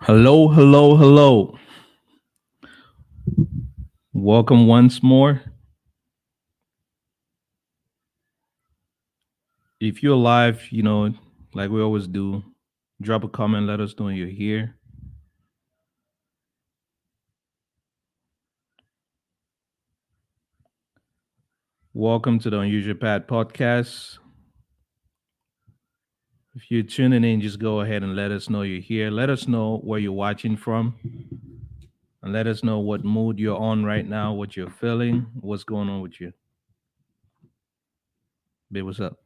Hello, hello, hello. Welcome once more. If you're live, like we always do, drop a comment, let us know you're here. Welcome to the Unusual Pad podcast. If you're tuning in, just go ahead and let us know you're here. Let us know where you're watching from, and let us know what mood you're on right now, what you're feeling, what's going on with you. Babe, what's up?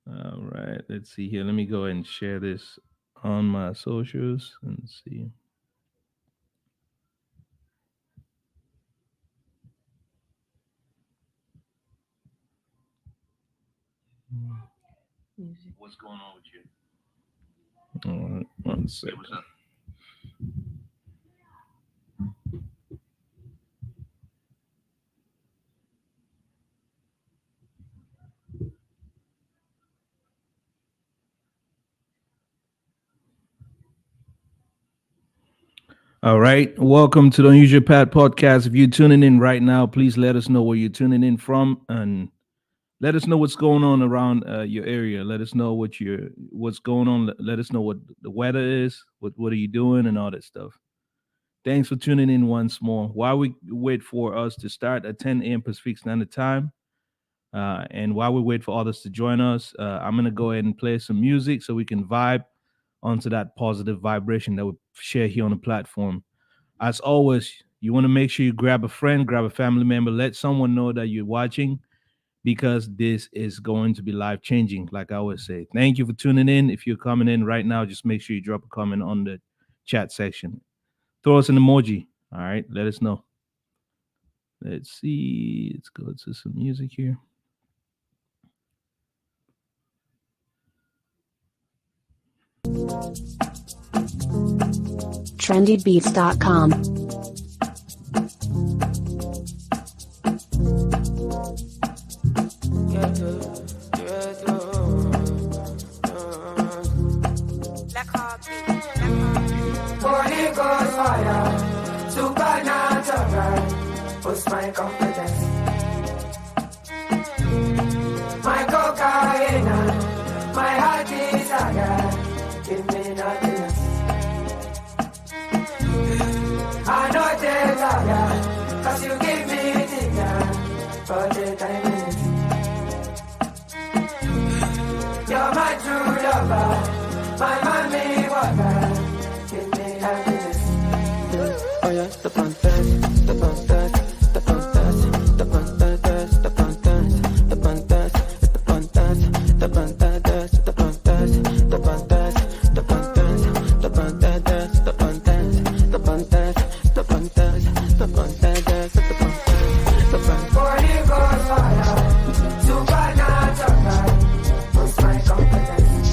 All right, let's see here. Let me go ahead and share this on my socials and see. What's going on with you? All right, one second. What's up? All right. Welcome to the Unusual Pat podcast. If you're tuning in right now, please let us know where you're tuning in from and let us know what's going on around your area. Let us know what's going on. Let us know what the weather is, what are you doing and all that stuff. Thanks for tuning in once more. While we wait for us to start at 10 a.m. Pacific Standard Time, and while we wait for others to join us, I'm going to go ahead and play some music so we can vibe onto that positive vibration that we share here on the platform. As always, you want to make sure you grab a friend, grab a family member, let someone know that you're watching because this is going to be life changing, like I always say. Thank you for tuning in. If you're coming in right now, just make sure you drop a comment on the chat section. Throw us an emoji. All right, let us know. Let's see. Let's go to some music here. trendybeats.com. Holy Ghost fire, supernatural, boost my confidence. My cocaine, my heart desire, give me nothing else. I know they tire, cause you give me dinner for the time is. You're my true lover, my mommy water, give me happiness. Oh yeah, the pantas, the pantas, the pantas, the pantas, the pantas, the pantas, the pantas, the pantas, the pantas, the pantas, the pantas, the pantas, the pantas, the pantas, the pantas, the pantas, the pantas, the pantas. Holy Ghost fire, supernatural, boost my confidence.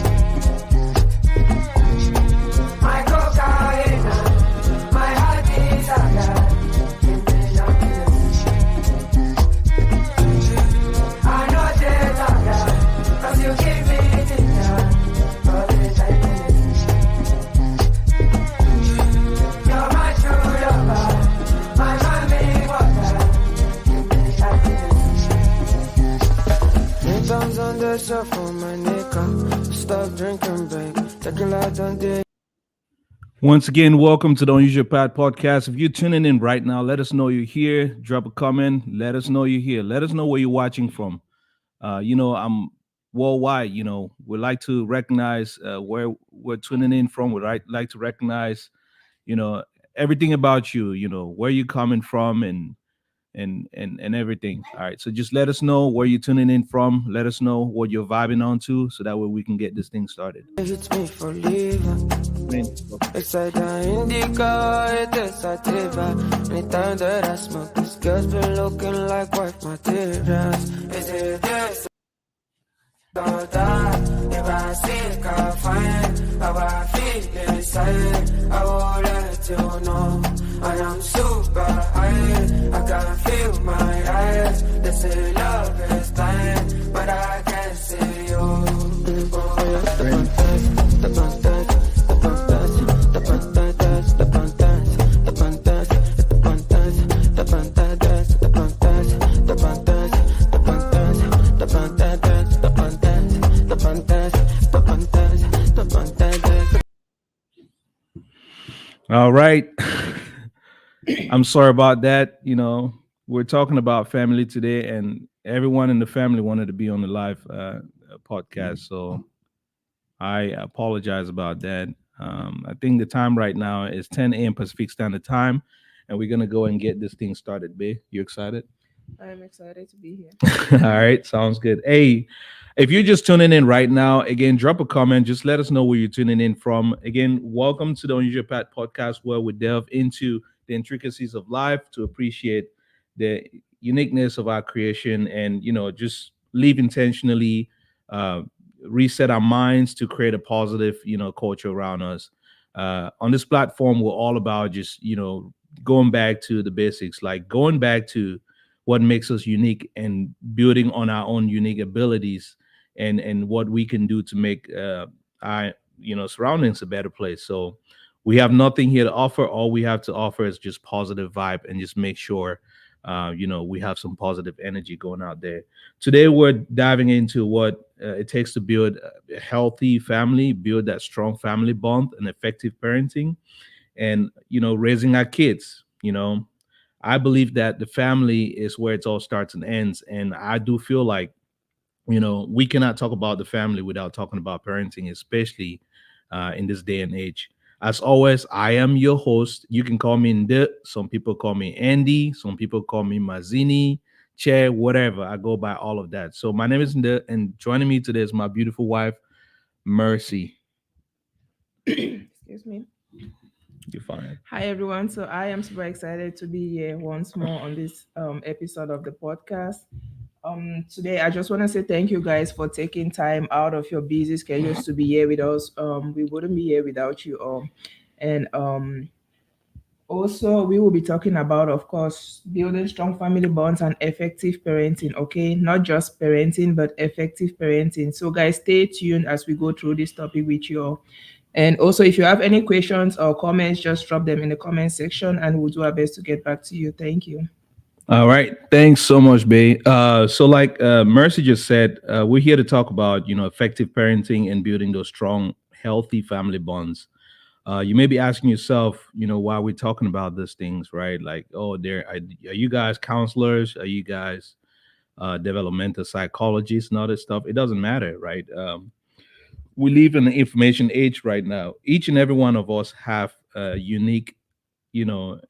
My cocaine, my heart desire, give me happiness. I know they tire, cause you give me dinner for the time. You're my true lover, my mommy water, give me happiness. Midtown's on the shuffle, my nigga. Stop drinking, babe. Taking light on the. Once again, welcome to the Unusual Pat podcast. If you're tuning in right now, let us know you're here. Drop a comment. Let us know you're here. Let us know where you're watching from. I'm worldwide. We like to recognize where we're tuning in from. We like to recognize, everything about you. Where you're coming from and everything. All right. So just let us know where you're tuning in from. Let us know what you're vibing onto, so that way we can get this thing started. Hits me for leaving. Excited indica, it is sativa. Anytime that I smoke, this girl's been looking like wife materials. Is it this or that? If I see I find how I feel inside, I will let you know. I am super high, I can feel my eyes. They say love is blind, but I All right. I'm sorry about that. We're talking about family today, and everyone in the family wanted to be on the live podcast. So I apologize about that. I think the time right now is 10 a.m. Pacific Standard Time, and we're going to go and get this thing started. Babe, you excited? I'm excited to be here. All right, sounds good. Hey, if you're just tuning in right now, again, drop a comment. Just let us know where you're tuning in from. Again, welcome to the Unusual Pat podcast, where we delve into the intricacies of life to appreciate the uniqueness of our creation and, just live intentionally, uh, reset our minds to create a positive, culture around us. On this platform, we're all about just, going back to the basics, like going back to what makes us unique and building on our own unique abilities and what we can do to make our surroundings a better place. So we have nothing here to offer. All we have to offer is just positive vibe and just make sure we have some positive energy going out there. Today we're diving into what it takes to build a healthy family, build that strong family bond and effective parenting, and raising our kids. I believe that the family is where it all starts and ends. And I do feel like, we cannot talk about the family without talking about parenting, especially in this day and age. As always, I am your host. You can call me Nde. Some people call me Andy. Some people call me Mazini, Che, whatever. I go by all of that. So my name is Nde, and joining me today is my beautiful wife, Mercy. Excuse me. You're fine. Hi, everyone. So I am super excited to be here once more on this episode of the podcast. Today, I just want to say thank you guys for taking time out of your busy schedules to be here with us. We wouldn't be here without you all. And also, we will be talking about, of course, building strong family bonds and effective parenting. Okay, not just parenting, but effective parenting. So, guys, stay tuned as we go through this topic with you all. And also, if you have any questions or comments, just drop them in the comment section, and we'll do our best to get back to you. Thank you. All right. Thanks so much, Bay. So like Mercy just said, we're here to talk about, effective parenting and building those strong, healthy family bonds. You may be asking yourself, why we're talking about these things, right? Like, oh, are you guys counselors? Are you guys developmental psychologists and all this stuff? It doesn't matter, right? We live in an information age right now. Each and every one of us have unique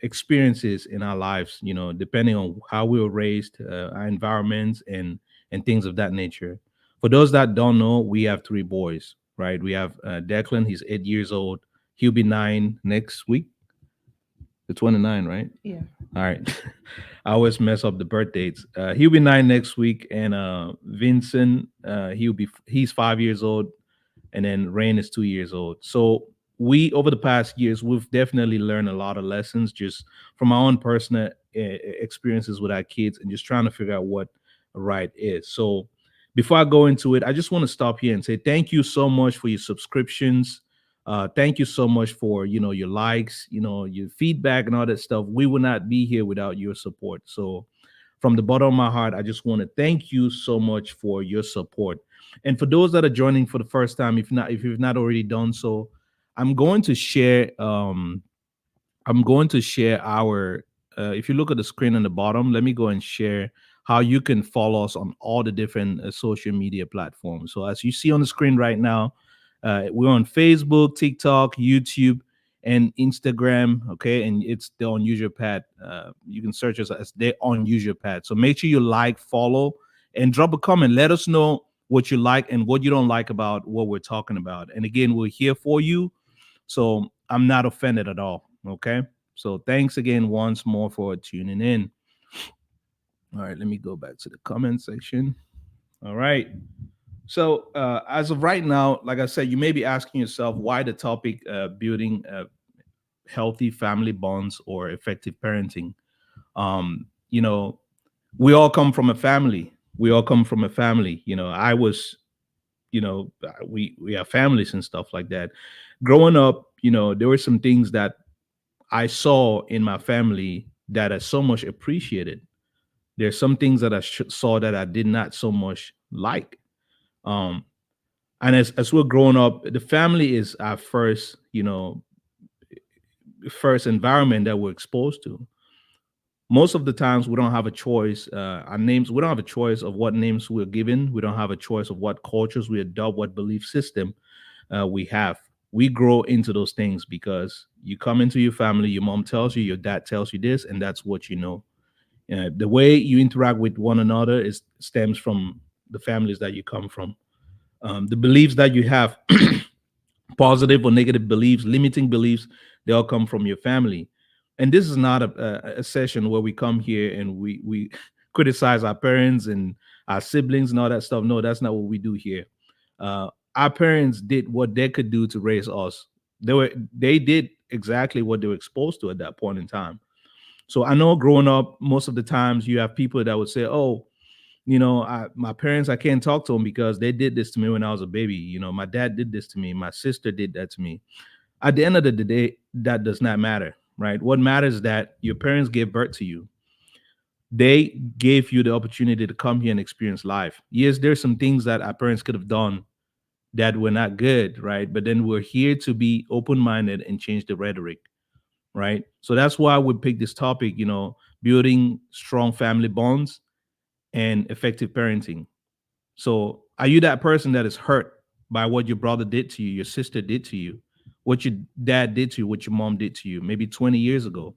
experiences in our lives, depending on how we were raised, our environments, and things of that nature. For those that don't know, we have three boys, right? We have Declan. He's 8 years old. He'll be 9 next week. The 29, right? Yeah. All right. I always mess up the birth dates. He'll be 9 next week, and Vincent, he's 5 years old, and then Rain is 2 years old. So we, over the past years, we've definitely learned a lot of lessons just from our own personal experiences with our kids and just trying to figure out what right is. So before I go into it, I just want to stop here and say thank you so much for your subscriptions. Thank you so much for your likes, your feedback and all that stuff. We would not be here without your support. So from the bottom of my heart, I just want to thank you so much for your support. And for those that are joining for the first time, if you've not already done so, I'm going to share our if you look at the screen on the bottom, let me go and share how you can follow us on all the different social media platforms. So as you see on the screen right now, we're on Facebook, TikTok, YouTube, and Instagram. Okay, and it's the Unusual Pad. You can search us as the Unusual Pad. So make sure you like, follow, and drop a comment. Let us know what you like and what you don't like about what we're talking about. And again, we're here for you. So I'm not offended at all. Okay. So thanks again once more for tuning in. All right, let me go back to the comment section. All right. So as of right now, like I said, you may be asking yourself why the topic building healthy family bonds or effective parenting. Um, you know, we all come from a family. We all come from a family. I was, we have families and stuff like that. Growing up, there were some things that I saw in my family that I so much appreciated. There's some things that I saw that I did not so much like. Um, and as we're growing up, the family is our first, first environment that we're exposed to. Most of the times we don't have a choice. Our names, we don't have a choice of what names we're given. We don't have a choice of what cultures we adopt, what belief system we have. We grow into those things because you come into your family, your mom tells you, your dad tells you this, and that's what you know. The way you interact with one another is stems from the families that you come from. The beliefs that you have, positive or negative beliefs, limiting beliefs, they all come from your family. And this is not a session where we come here and we criticize our parents and our siblings and all that stuff. No, that's not what we do here. Our parents did what they could do to raise us. They did exactly what they were exposed to at that point in time. So I know growing up, most of the times you have people that would say, "Oh, my parents, I can't talk to them because they did this to me when I was a baby. My dad did this to me. My sister did that to me." At the end of the day, that does not matter, right? What matters is that your parents gave birth to you. They gave you the opportunity to come here and experience life. Yes, there's some things that our parents could have done that were not good, right? But then we're here to be open minded and change the rhetoric, right? So that's why we picked this topic, building strong family bonds and effective parenting. So, are you that person that is hurt by what your brother did to you, your sister did to you, what your dad did to you, what your mom did to you, maybe 20 years ago?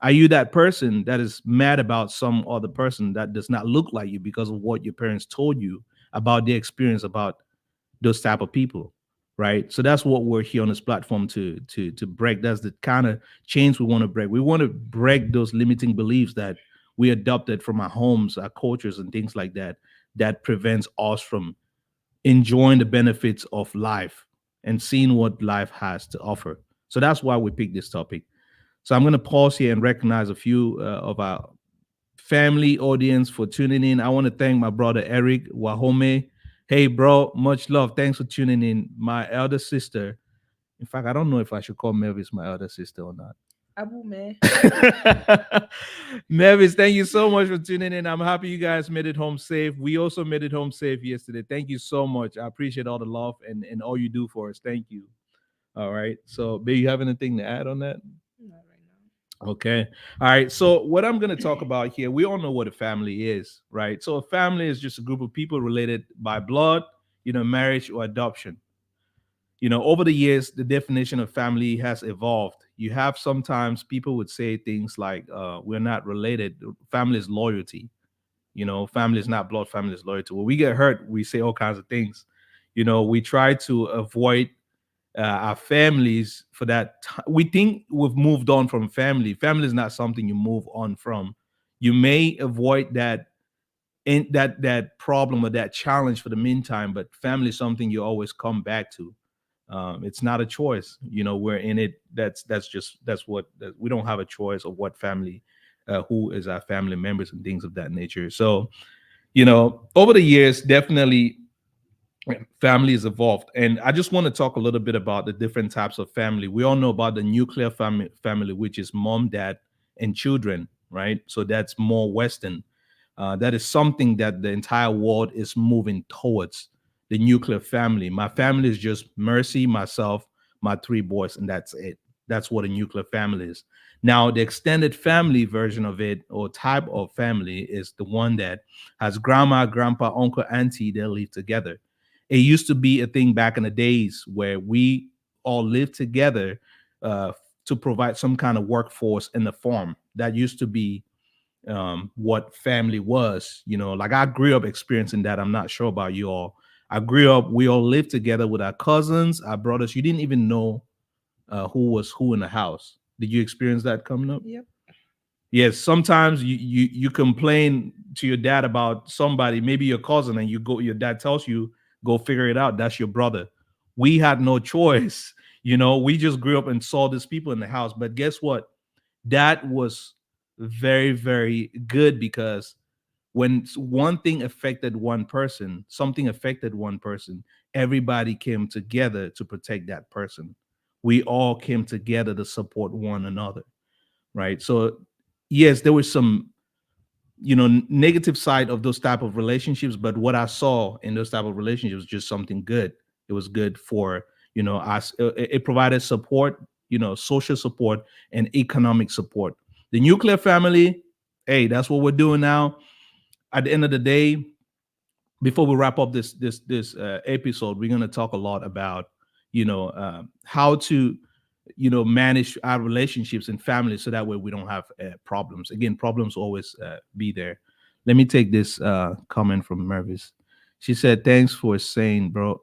Are you that person that is mad about some other person that does not look like you because of what your parents told you about their experience about those type of people? Right. So that's what we're here on this platform to break. That's the kind of chains we want to break. We want to break those limiting beliefs that we adopted from our homes, our cultures, and things like that, that prevents us from enjoying the benefits of life and seeing what life has to offer. So that's why we picked this topic. So I'm going to pause here and recognize a few of our family audience for tuning in. I want to thank my brother Eric Wahome. Hey, bro, much love. Thanks for tuning in. My elder sister. In fact, I don't know if I should call Mavis my elder sister or not. Abu me. Mavis, thank you so much for tuning in. I'm happy you guys made it home safe. We also made it home safe yesterday. Thank you so much. I appreciate all the love and all you do for us. Thank you. All right. So, babe, you have anything to add on that? Not right now. Okay. All right. So, what I'm going to talk about here, we all know what a family is, right? So, a family is just a group of people related by blood, marriage or adoption. Over the years, the definition of family has evolved. You have sometimes people would say things like, we're not related. Family is loyalty. Family is not blood, family is loyalty. When we get hurt, we say all kinds of things. We try to avoid our families for that. We think we've moved on from family. Family is not something you move on from. You may avoid that in that problem or that challenge for the meantime, but family is something you always come back to. It's not a choice. We're in it. We don't have a choice of what family, who is our family members and things of that nature. So, over the years, definitely family has evolved. And I just want to talk a little bit about the different types of family. We all know about the nuclear family, which is mom, dad, and children, right? So that's more Western. That is something that the entire world is moving towards, the nuclear family. My family is just Mercy, myself, my three boys, and that's it. That's what a nuclear family is. Now, the extended family version of it or type of family is the one that has grandma, grandpa, uncle, auntie, they live together. It used to be a thing back in the days where we all lived together to provide some kind of workforce in the farm. That used to be what family was. Like I grew up experiencing that. I'm not sure about you all. I grew up, we all lived together with our cousins, our brothers. You didn't even know who was who in the house. Did you experience that coming up? Yep. Yes, sometimes you complain to your dad about somebody, maybe your cousin, and your dad tells you, go figure it out. That's your brother. We had no choice. We just grew up and saw these people in the house. But guess what? That was very, very good because when one thing affected one person, something affected one person, everybody came together to protect that person. We all came together to support one another, right? So, yes, there was some, negative side of those type of relationships, but what I saw in those type of relationships was just something good. It was good for, us. It provided support. social support and economic support. The nuclear family, hey, that's what we're doing now. At the end of the day, before we wrap up this episode, we're going to talk a lot about how to manage our relationships and families, so that way we don't have problems. Again, problems always be there. Let me take this comment from Mervis. She said, thanks for saying, bro.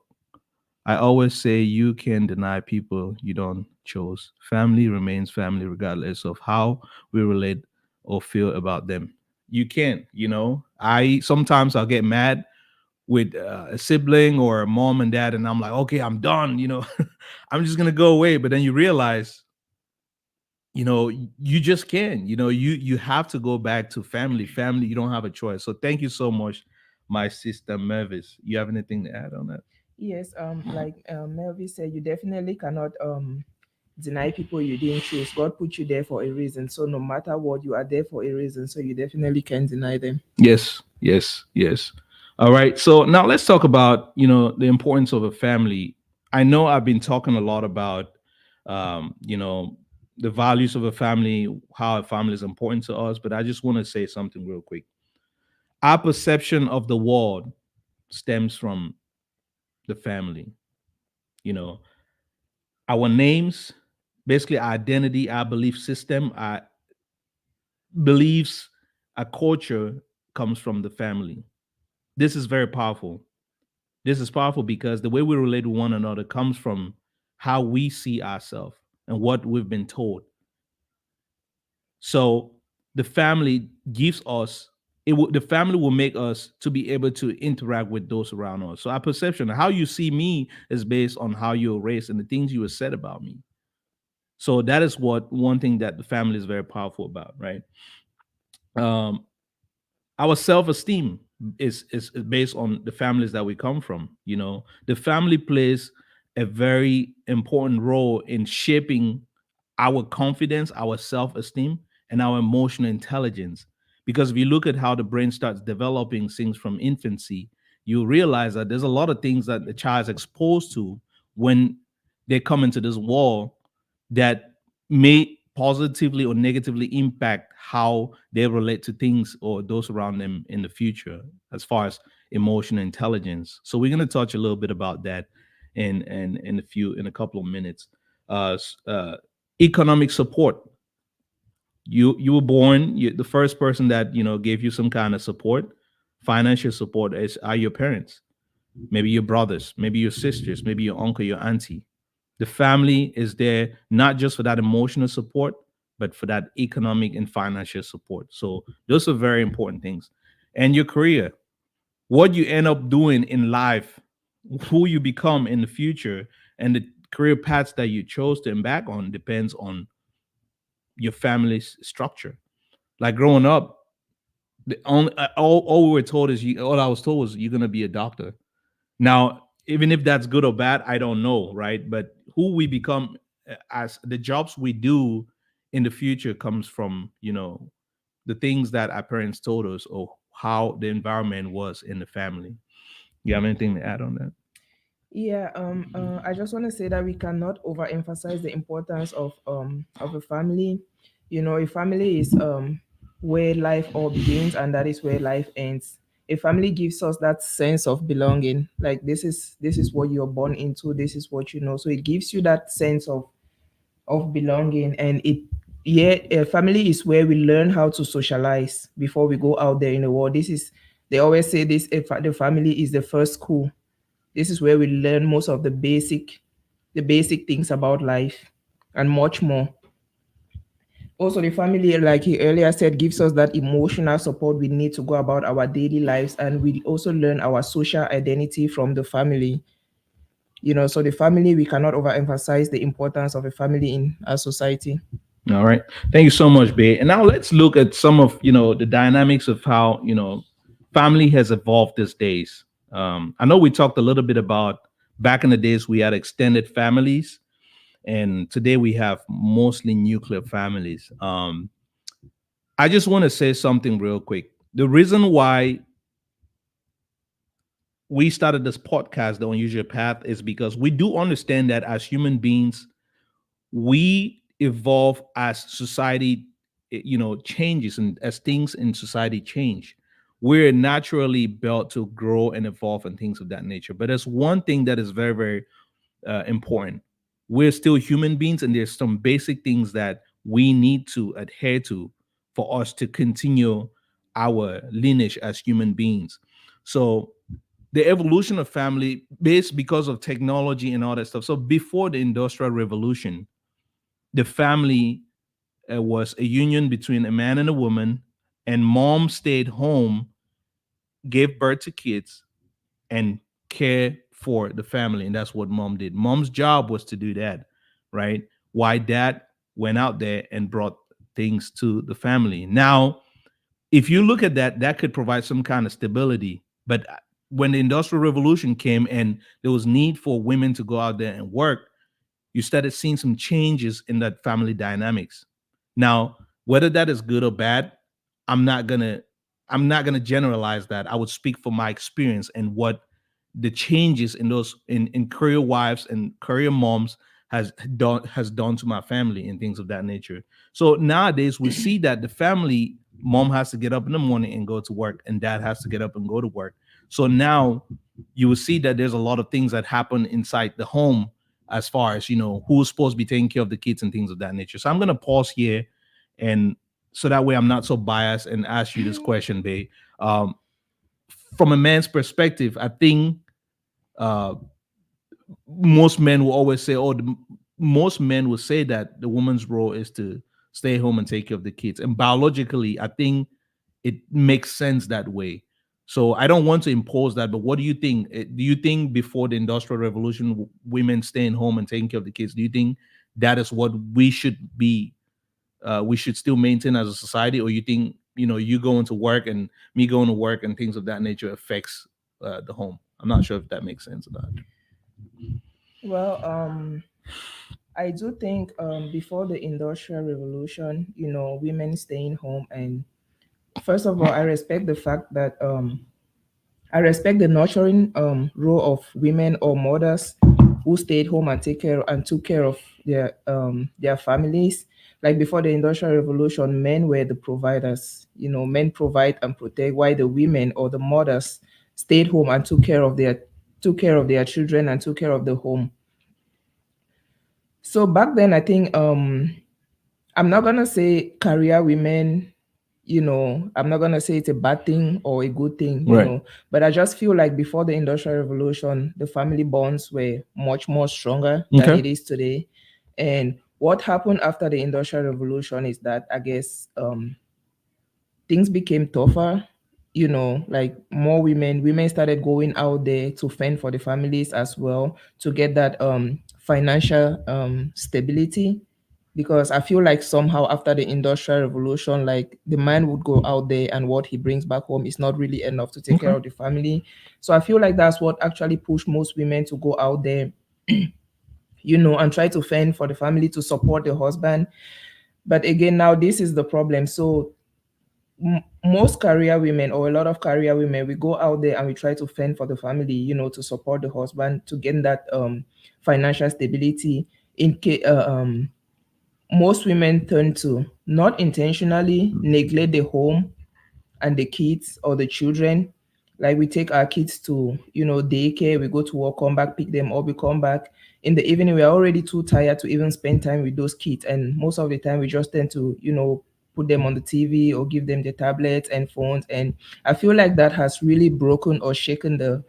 I always say you can deny people you don't choose. Family remains family regardless of how we relate or feel about them. You can't. I sometimes I'll get mad with a sibling or a mom and dad, and I'm like, okay, I'm done. I'm just gonna go away. But then you realize, you just can't. You have to go back to family. Family, you don't have a choice. So thank you so much, my sister Mervis. You have anything to add on that? Yes, like Melvi said, you definitely cannot deny people you didn't choose. God put you there for a reason. So no matter what, you are there for a reason. So you definitely can't deny them. Yes, yes, yes. All right. So now let's talk about the importance of a family. I know I've been talking a lot about the values of a family, how a family is important to us, but I just want to say something real quick. Our perception of the world stems from the family. You know, our names, basically our identity, our belief system, our beliefs, our culture comes from the family. This is very powerful. This is powerful because the way we relate to one another comes from how we see ourselves and what we've been told. So the family gives us the family will make us to be able to interact with those around us. So our perception, how you see me, is based on how you were raised and the things you were said about me. So that is what one thing that the family is very powerful about, right? Um, our self-esteem is based on the families that we come from. The family plays a very important role in shaping our confidence, our self-esteem, and our emotional intelligence. Because if you look at how the brain starts developing things from infancy, you realize that there's a lot of things that the child's exposed to when they come into this world that may positively or negatively impact how they relate to things or those around them in the future, as far as emotional intelligence. So we're going to touch a little bit about that in a couple of minutes. Economic support. You were born. The first person that gave you some kind of support, financial support, are your parents, maybe your brothers, maybe your sisters, maybe your uncle, your auntie. The family is there not just for that emotional support, but for that economic and financial support. So those are very important things. And your career, what you end up doing in life, who you become in the future, and the career paths that you chose to embark on depends on your family's structure. Like growing up, the only all we were told is all I was told was you're gonna be a doctor. Now, even if that's good or bad, I don't know, right? But who we become as the jobs we do in the future comes from, the things that our parents told us or how the environment was in the family. You have anything to add on that? Yeah, I just want to say that we cannot overemphasize the importance of a family. A family is where life all begins, and that is where life ends. A family gives us that sense of belonging. Like this is what you're born into. This is what you know. So it gives you that sense of belonging, and a family is where we learn how to socialize before we go out there in the world. They always say this: the family is the first school. This is where we learn most of the basic things about life and much more. Also, the family, like he earlier said, gives us that emotional support we need to go about our daily lives, and we also learn our social identity from the family. So the family, we cannot overemphasize the importance of a family in our society. All right. Thank you so much, Bay. And now let's look at some of the dynamics of how family has evolved these days. I know we talked a little bit about back in the days we had extended families, and today we have mostly nuclear families. I just want to say something real quick. The reason why we started this podcast, The Unusual Path, is because we do understand that as human beings, we evolve as society, changes, and as things in society change, we're naturally built to grow and evolve and things of that nature. But there's one thing that is very, very important. We're still human beings, and there's some basic things that we need to adhere to for us to continue our lineage as human beings. So the evolution of family based because of technology and all that stuff. So before the industrial revolution, the family was a union between a man and a woman, and mom stayed home, gave birth to kids, and care for the family. And that's what mom did. Mom's job was to do that, right? Why dad went out there and brought things to the family. Now, if you look at that, that could provide some kind of stability. But when the industrial revolution came and there was need for women to go out there and work, you started seeing some changes in that family dynamics. Now, whether that is good or bad, I'm not gonna I'm not gonna generalize that. I would speak from my experience and what the changes in those in career wives and career moms has done to my family and things of that nature. So nowadays we see that the family mom has to get up in the morning and go to work, and dad has to get up and go to work. So now you will see that there's a lot of things that happen inside the home as far as who's supposed to be taking care of the kids and things of that nature. So I'm gonna pause here, and so that way I'm not so biased and ask you this question, Bay. Um, from a man's perspective, I think uh, most men will always say, most men will say that the woman's role is to stay home and take care of the kids. And biologically, I think it makes sense that way. So I don't want to impose that, but what do you think? Do you think before the industrial revolution, women staying home and taking care of the kids? Do you think that is what we should be? We should still maintain as a society, or you think you going to work and me going to work and things of that nature affects the home? I'm not sure if that makes sense or not. Well, I do think before the Industrial Revolution, women staying home, and first of all, I respect the fact that I respect the nurturing role of women or mothers who stayed home and took care of their families. Like before the Industrial Revolution, men were the providers. Men provide and protect, while the women or the mothers stayed home and took care of their children and took care of the home. So back then, I think I'm not gonna say career women, I'm not gonna say it's a bad thing or a good thing, Right. but I just feel like before the Industrial Revolution, the family bonds were much more stronger than Okay. it is today. And what happened after the Industrial Revolution is that I guess things became tougher. Like more women started going out there to fend for the families as well, to get that financial stability. Because I feel like somehow after the Industrial Revolution, like the man would go out there and what he brings back home is not really enough to take care Okay. of the family. So I feel like that's what actually pushed most women to go out there, and try to fend for the family, to support the husband. But again, now this is the problem. So most career women, or a lot of career women, we go out there and we try to fend for the family, to support the husband, to gain that financial stability. Most women turn to not intentionally neglect the home and the kids or the children. Like we take our kids to, daycare, we go to work, come back, pick them up, we come back. In the evening, we are already too tired to even spend time with those kids. And most of the time, we just tend to, put them on the TV or give them the tablets and phones. And I feel like that has really broken or shaken the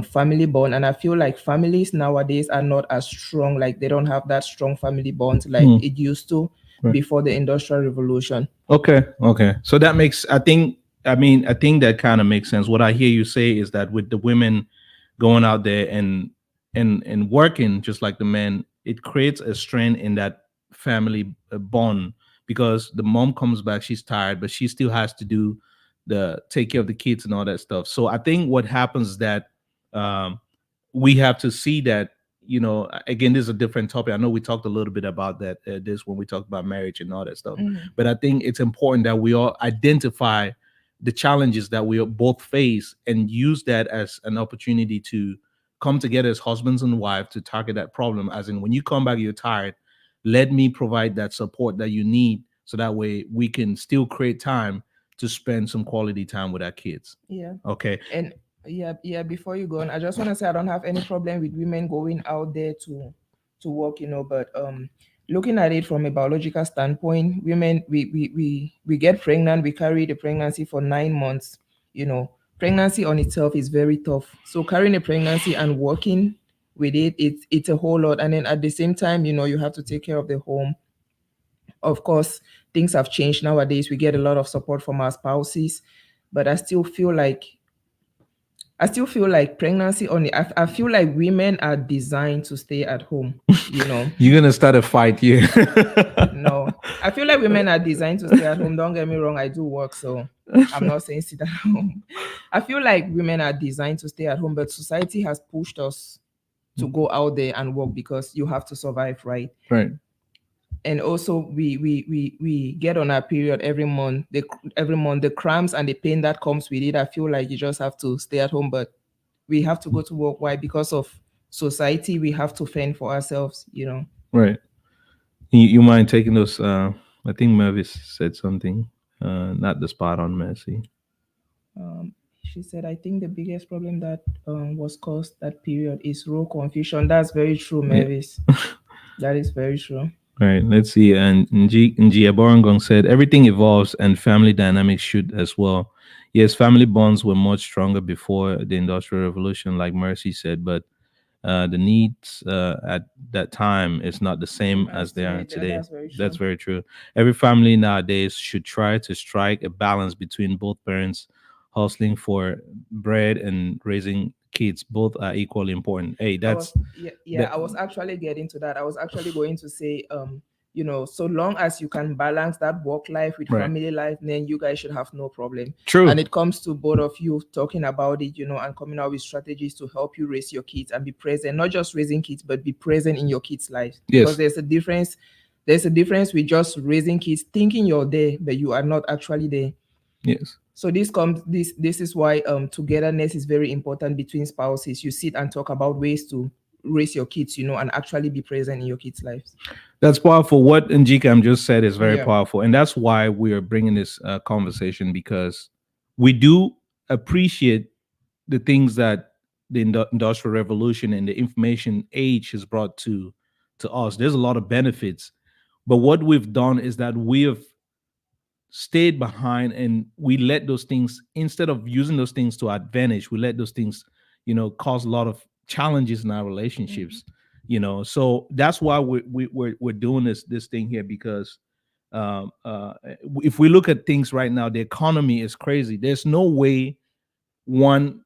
family bond. And I feel like families nowadays are not as strong. Like they don't have that strong family bonds like Hmm. it used to Right. before the Industrial Revolution. Okay. Okay. So that makes, I think that kind of makes sense. What I hear you say is that with the women going out there and working just like the men, it creates a strain in that family bond, because the mom comes back, she's tired, but she still has to do the take care of the kids and all that stuff. So I think what happens is that um, we have to see that, again, this is a different topic. I know we talked a little bit about that this when we talked about marriage and all that stuff, Mhm. but I think it's important that we all identify the challenges that we both face and use that as an opportunity to come together as husbands and wives to target that problem. As in, when you come back, you're tired, let me provide that support that you need, so that way we can still create time to spend some quality time with our kids. Yeah. Okay. And yeah, before you go on, I just want to say I don't have any problem with women going out there to work, but looking at it from a biological standpoint, women, we get pregnant, we carry the pregnancy for 9 months. Pregnancy on itself is very tough. So carrying a pregnancy and working with it, it's a whole lot. And then at the same time, you have to take care of the home. Of course, things have changed nowadays. We get a lot of support from our spouses, but I still feel like pregnancy only. I feel like women are designed to stay at home. You're gonna start a fight here. No, I feel like women are designed to stay at home. Don't get me wrong, I do work, so I'm not saying sit at home. I feel like women are designed to stay at home, but society has pushed us to go out there and work because you have to survive, right? Right. And also we get on our period every month. The cramps and the pain that comes with it, I feel like you just have to stay at home, but we have to go to work. Why? Because of society, we have to fend for ourselves. Right. You mind taking those? I think Mavis said something. Not the spot on Messi. She said, I think the biggest problem that was caused that period is role confusion. That's very true, Mavis. That is very true. All right, let's see. And Njia Borangong said, everything evolves and family dynamics should as well. Yes, family bonds were much stronger before the Industrial Revolution, like Mercy said, but the needs at that time is not the same as they are today. That's very true. That's very true. Every family nowadays should try to strike a balance between both parents hustling for bread and raising kids. Both are equally important. Hey, that's that- I was actually getting to that. I was actually going to say, so long as you can balance that work life with Right. family life, then you guys should have no problem. True. And it comes to both of you talking about it, and coming out with strategies to help you raise your kids and be present, not just raising kids, but be present in your kids' lives. Yes. Because there's a difference. There's a difference with just raising kids, thinking you're there, but you are not actually there. Yes. So this is why togetherness is very important between spouses. You sit and talk about ways to raise your kids, and actually be present in your kids' lives. That's powerful. What Njikam just said is very Yeah. powerful. And that's why we are bringing this conversation, because we do appreciate the things that the Industrial Revolution and the information age has brought to us. There's a lot of benefits. But what we've done is that we have stayed behind and we let those things, instead of using those things to our advantage, we let those things, cause a lot of challenges in our relationships. So that's why we're doing this thing here, because if we look at things right now, the economy is crazy. There's no way one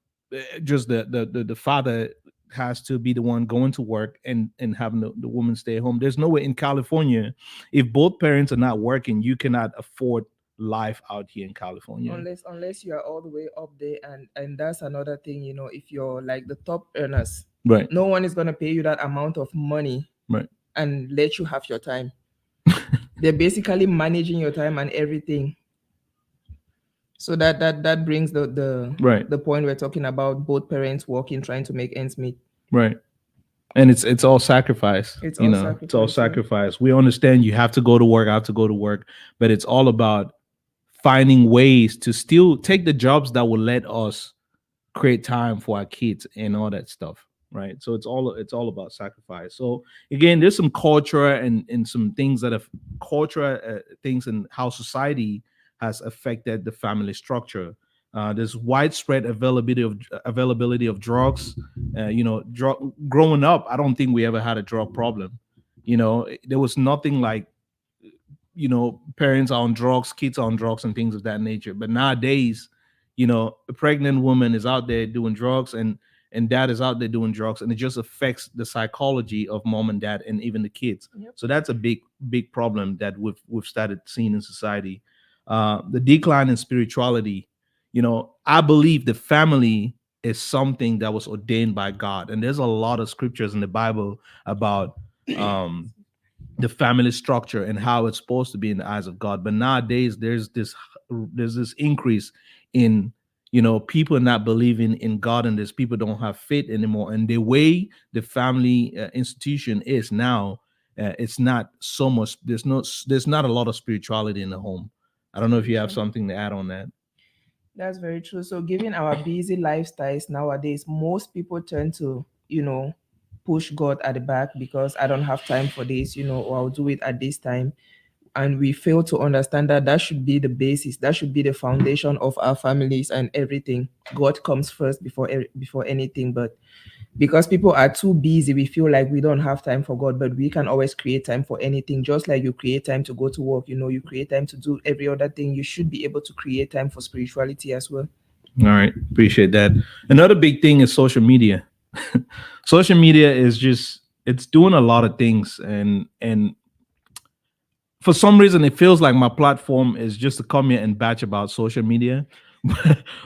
just the father has to be the one going to work and having the woman stay home. There's no way in California, if both parents are not working, you cannot afford life out here in California. Unless you are all the way up there, and that's another thing. If you're like the top earners, Right. no one is going to pay you that amount of money, Right. and let you have your time. They're basically managing your time and everything. So that brings the Right. the point we're talking about, both parents working, trying to make ends meet. Right. And it's all sacrifice. It's you all know, it's all sacrifice, sacrifice. We understand you have to go to work, I have to go to work, but it's all about finding ways to still take the jobs that will let us create time for our kids and all that stuff. Right. So it's all about sacrifice. So again, there's some culture and some things that have culture things and how society has affected the family structure. There's widespread availability of drugs. Growing up, I don't think we ever had a drug problem. There was nothing like, parents are on drugs, kids are on drugs, and things of that nature. But nowadays, a pregnant woman is out there doing drugs, and dad is out there doing drugs, and it just affects the psychology of mom and dad and even the kids. Yep. So that's a big problem that we've started seeing in society. The decline in spirituality. I believe the family is something that was ordained by God, and there's a lot of scriptures in the Bible about the family structure and how it's supposed to be in the eyes of God. But nowadays, there's this increase in people not believing in God, and there's people don't have faith anymore. And the way the family institution is now, it's not so much. There's not a lot of spirituality in the home. I don't know if Very you have true. something to add on that. That's very true. So, given our busy lifestyles nowadays, most people tend to, push God at the back because I don't have time for this, or I'll do it at this time. And we fail to understand that that should be the basis, that should be the foundation of our families and everything. God comes first before anything. But because people are too busy, we feel like we don't have time for God, but we can always create time for anything. Just like you create time to go to work, you create time to do every other thing, you should be able to create time for spirituality as well. All right, appreciate that. Another big thing is social media. Social media is just it's doing a lot of things, and for some reason it feels like my platform is just to come here and batch about social media.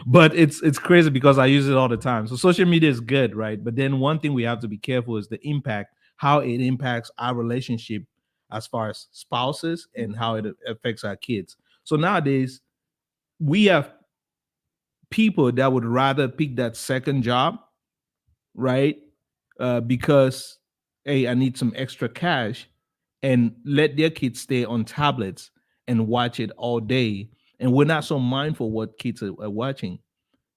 But it's crazy because I use it all the time. So social media is good, right? But then one thing we have to be careful is the impact, how it impacts our relationship as far as spouses and how it affects our kids. So nowadays we have people that would rather pick that second job, right? Because hey, I need some extra cash, and let their kids stay on tablets and watch it all day. And we're not so mindful what kids are watching.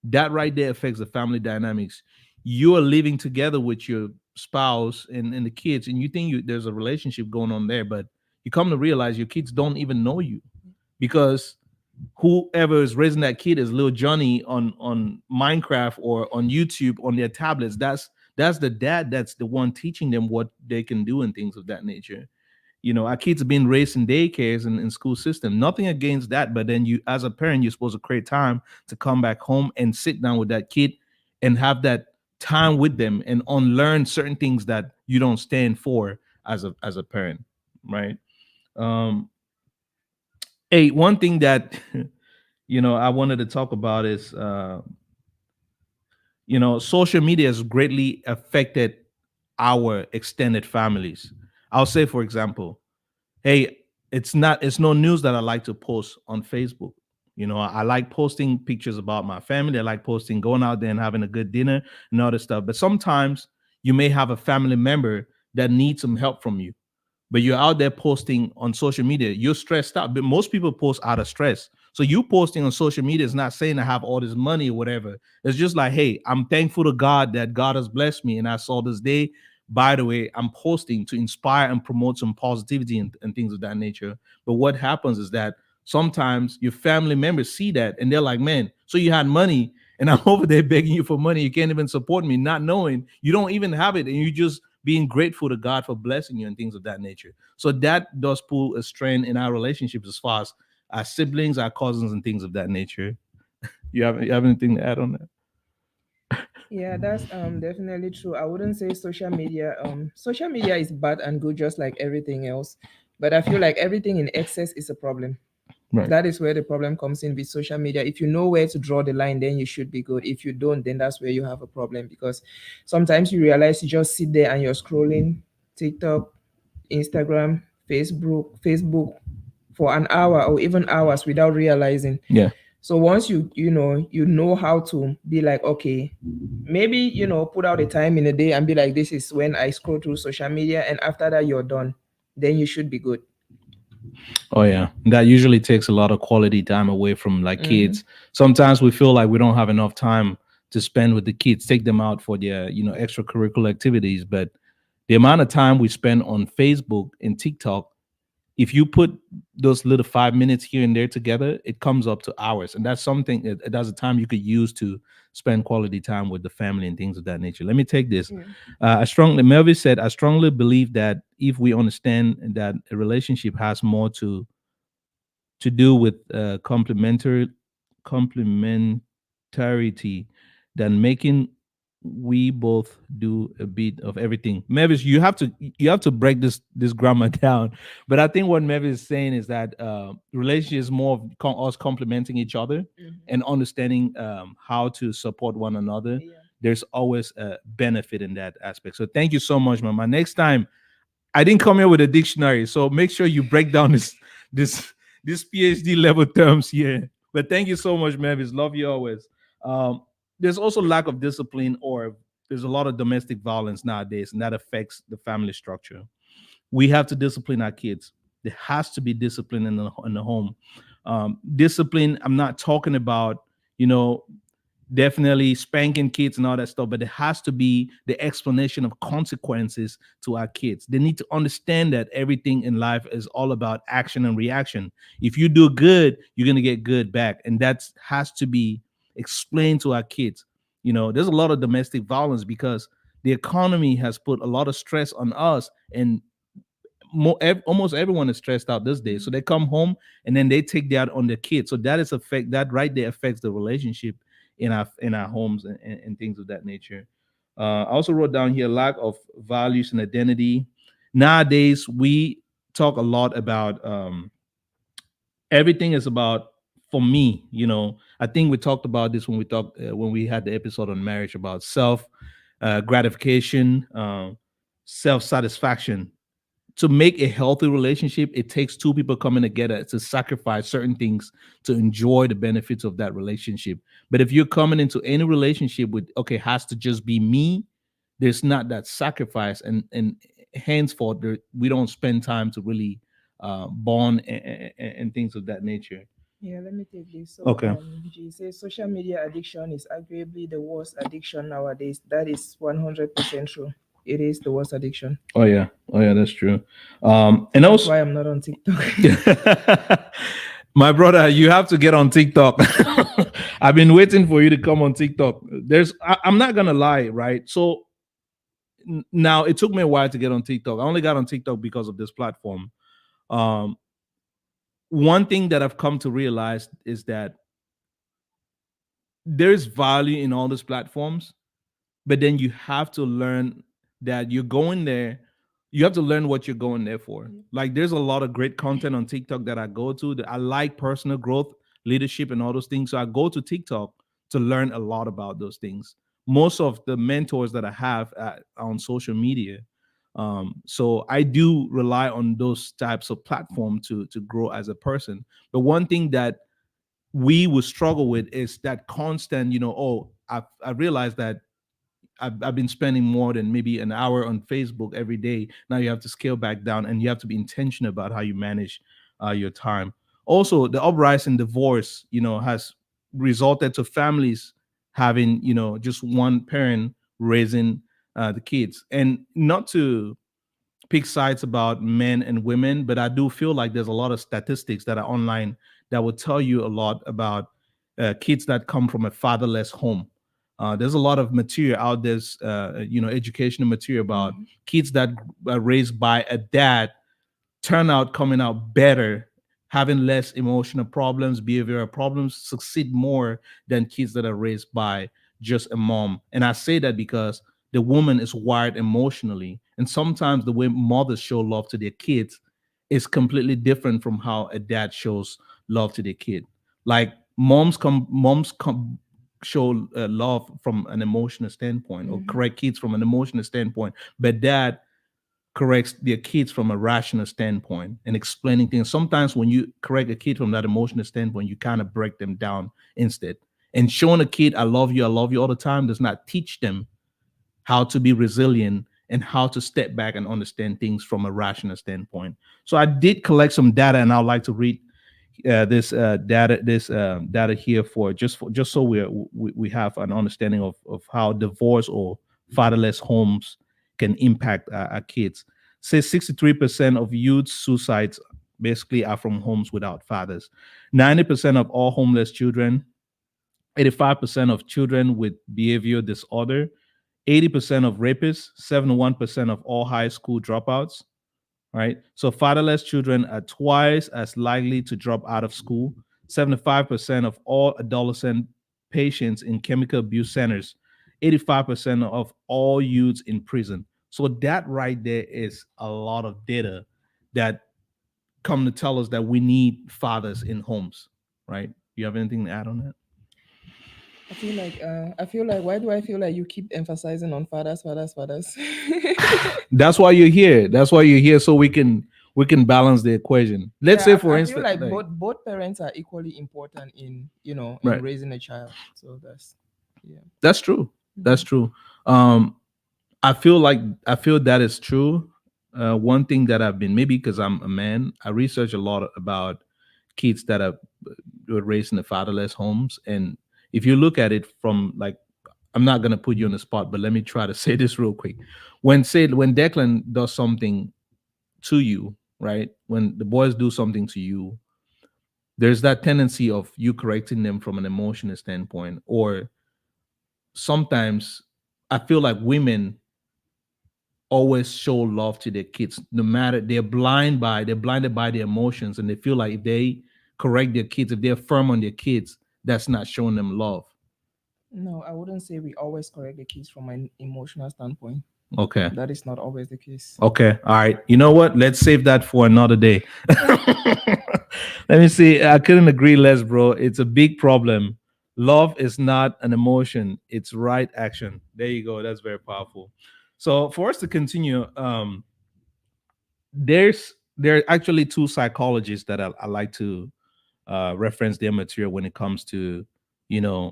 That right there affects the family dynamics. You are living together with your spouse and the kids, and you think there's a relationship going on there, but you come to realize your kids don't even know you because whoever is raising that kid is little Johnny on Minecraft or on YouTube on their tablets. That's the dad. That's the one teaching them what they can do and things of that nature. Our kids are being raised in daycares and in school system. Nothing against that, but then you, as a parent, you're supposed to create time to come back home and sit down with that kid and have that time with them and unlearn certain things that you don't stand for as a parent, right? Um, hey, one thing that I wanted to talk about is social media has greatly affected our extended families. I'll say, for example, hey, it's no news that I like to post on Facebook. I like posting pictures about my family. I like posting going out there and having a good dinner and all this stuff. But sometimes you may have a family member that needs some help from you, but you're out there posting on social media, you're stressed out. But most people post out of stress. So you posting on social media is not saying I have all this money or whatever. It's just like, hey, I'm thankful to God that God has blessed me and I saw this day. By the way, I'm posting to inspire and promote some positivity and things of that nature. But what happens is that sometimes your family members see that and they're like, man, so you had money and I'm over there begging you for money. You can't even support me, not knowing you don't even have it. And you just being grateful to God for blessing you and things of that nature. So that does pull a strain in our relationships as far as our siblings, our cousins, and things of that nature. You have anything to add on that? Yeah, that's definitely true. I wouldn't say social media is bad and good just like everything else, but I feel like everything in excess is a problem. Right. That is where the problem comes in with social media. If you know where to draw the line, then you should be good. If you don't, then that's where you have a problem, because sometimes you realize you just sit there and you're scrolling TikTok, Instagram, Facebook for an hour or even hours without realizing. Yeah. So once you know how to be like, okay, maybe put out a time in a day and be like, this is when I scroll through social media, and after that you're done, then you should be good. Oh yeah, that usually takes a lot of quality time away from like Hmm. kids. Sometimes we feel like we don't have enough time to spend with the kids, take them out for their extracurricular activities. But the amount of time we spend on Facebook and TikTok, if you put those little 5 minutes here and there together, it comes up to hours, and that's something. That's a time you could use to spend quality time with the family and things of that nature. Let me take this. Yeah. I strongly, Melvin said, I strongly believe that if we understand that a relationship has more to do with complementarity than making we both do a bit of everything. Mavis, you have to break this grammar down. But I think what Mavis is saying is that relationship is more of us complementing each other Hmm. and understanding how to support one another. Yeah. There's always a benefit in that aspect. So thank you so much, Mama. Next time I didn't come here with a dictionary, so make sure you break down this this PhD level terms here. But thank you so much, Mavis. Love you always. Um, there's also lack of discipline, or there's a lot of domestic violence nowadays, and that affects the family structure. we have to discipline our kids. There has to be discipline in the home. Discipline, I'm not talking about, you know, definitely spanking kids and all that stuff, but there has to be the explanation of consequences to our kids. They need to understand that everything in life is all about action and reaction. If you do good, you're going to get good back, and that has to be explained to our kids. You know, there's a lot of domestic violence because the economy has put a lot of stress on us, and almost everyone is stressed out this day. So they come home and then they take that on their kids. So that right there affects the relationship in our homes and things of that nature. I also wrote down here lack of values and identity. Nowadays, we talk a lot about everything is about for me. You know, I think we talked about this when we had the episode on marriage about self gratification, self satisfaction. To make a healthy relationship, it takes two people coming together to sacrifice certain things to enjoy the benefits of that relationship. But if you're coming into any relationship with, okay, has to just be me, there's not that sacrifice, and henceforth we don't spend time to really bond and things of that nature. Yeah, let me take this. So, Okay. G says social media addiction is arguably the worst addiction nowadays. That is 100% true. It is the worst addiction. Oh yeah, that's true. And That's also, why I'm not on TikTok. my brother, you have to get on TikTok. I've been waiting for you to come on TikTok. I'm not gonna lie, right? So now it took me a while to get on TikTok. I only got on TikTok because of this platform. Um, one thing that I've come to realize is that there's value in all these platforms, but then you have to learn that you're going there. You have to learn what you're going there for. Like there's a lot of great content on TikTok that I go to that I like personal growth, leadership, and all those things. So I go to TikTok to learn a lot about those things. Most of the mentors that I have on social media. So I do rely on those types of platform to grow as a person. But one thing that we would struggle with is that constant, I realized that I've been spending more than maybe an hour on Facebook every day. Now you have to scale back down, and you have to be intentional about how you manage your time. Also, the uprise in divorce, has resulted to families having, just one parent raising the kids, and not to pick sides about men and women, but I do feel like there's a lot of statistics that are online that will tell you a lot about kids that come from a fatherless home. There's a lot of material out there's educational material about kids that are raised by a dad turn out coming out better, having less emotional problems, behavioral problems, succeed more than kids that are raised by just a mom. And I say that because the woman is wired emotionally. And sometimes the way mothers show love to their kids is completely different from how a dad shows love to their kid. Like moms come show love from an emotional standpoint or correct kids from an emotional standpoint, but dad corrects their kids from a rational standpoint and explaining things. Sometimes when you correct a kid from that emotional standpoint, you kind of break them down instead. And showing a kid I love you all the time does not teach them how to be resilient and how to step back and understand things from a rational standpoint. So I did collect some data, and I'd like to read this data here just so we have an understanding of how divorce or fatherless homes can impact our kids. Says 63% of youth suicides basically are from homes without fathers. 90% of all homeless children, 85% of children with behavior disorder, 80% of rapists, 71% of all high school dropouts, right? So fatherless children are twice as likely to drop out of school. 75% of all adolescent patients in chemical abuse centers, 85% of all youths in prison. So that right there is a lot of data that come to tell us that we need fathers in homes, right? You have anything to add on that? I feel like why do I feel like you keep emphasizing on fathers, fathers, fathers? That's why you're here. That's why you're here, so we can balance the equation. Let's say, for I feel instance, like both parents are equally important in right. raising a child. So yeah. That's true. That's true. I feel that is true. one thing that I've been, maybe because I'm a man, I research a lot about kids that are were raised in the fatherless homes. And if you look at it from like, I'm not gonna put you on the spot, but let me try to say this real quick. When Declan does something to you, right? When the boys do something to you, there's that tendency of you correcting them from an emotional standpoint, or sometimes I feel like women always show love to their kids, no matter they're blinded by their emotions, and they feel like if they correct their kids, if they're firm on their kids, that's not showing them love. No, I wouldn't say we always correct the kids from an emotional standpoint. Okay. That is not always the case. Okay. All right. You know what? Let's save that for another day. Let me see. I couldn't agree less, bro. It's a big problem. Love is not an emotion, it's right action. There you go. That's very powerful. So for us to continue, there are actually two psychologists that I like to reference their material when it comes to,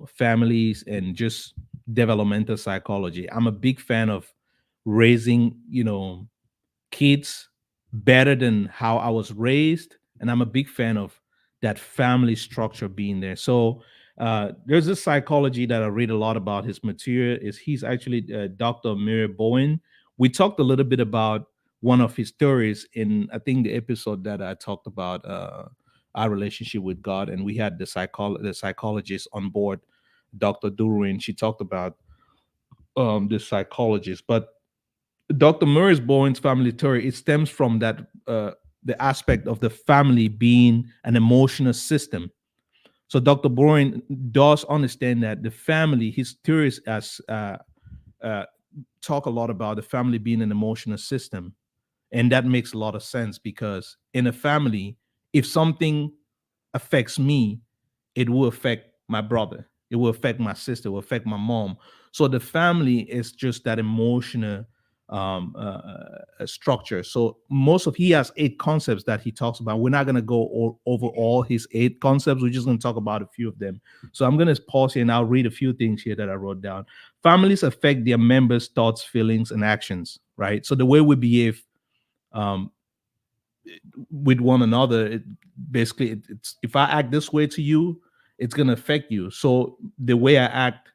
families and just developmental psychology. I'm a big fan of raising, kids better than how I was raised, and I'm a big fan of that family structure being there. So there's this psychology that I read a lot about. His material is he's actually Dr. Mary Bowen. We talked a little bit about one of his theories in I think the episode that I talked about our relationship with God, and we had the psychologist on board, Dr. Durin. She talked about this psychologist, but Dr. Murray's Bowen's family theory, it stems from that the aspect of the family being an emotional system. So Dr. Bowen does understand that the family, his theories as uh, talk a lot about the family being an emotional system, and that makes a lot of sense because in a family, if something affects me, it will affect my brother. It will affect my sister. It will affect my mom. So the family is just that emotional structure. So most of he has eight concepts that he talks about. We're not going to go over all his eight concepts. We're just going to talk about a few of them. So I'm going to pause here and I'll read a few things here that I wrote down. Families affect their members' thoughts, feelings, and actions. Right. So the way we behave um, with one another, it's if I act this way to you, it's going to affect you. So the way I act,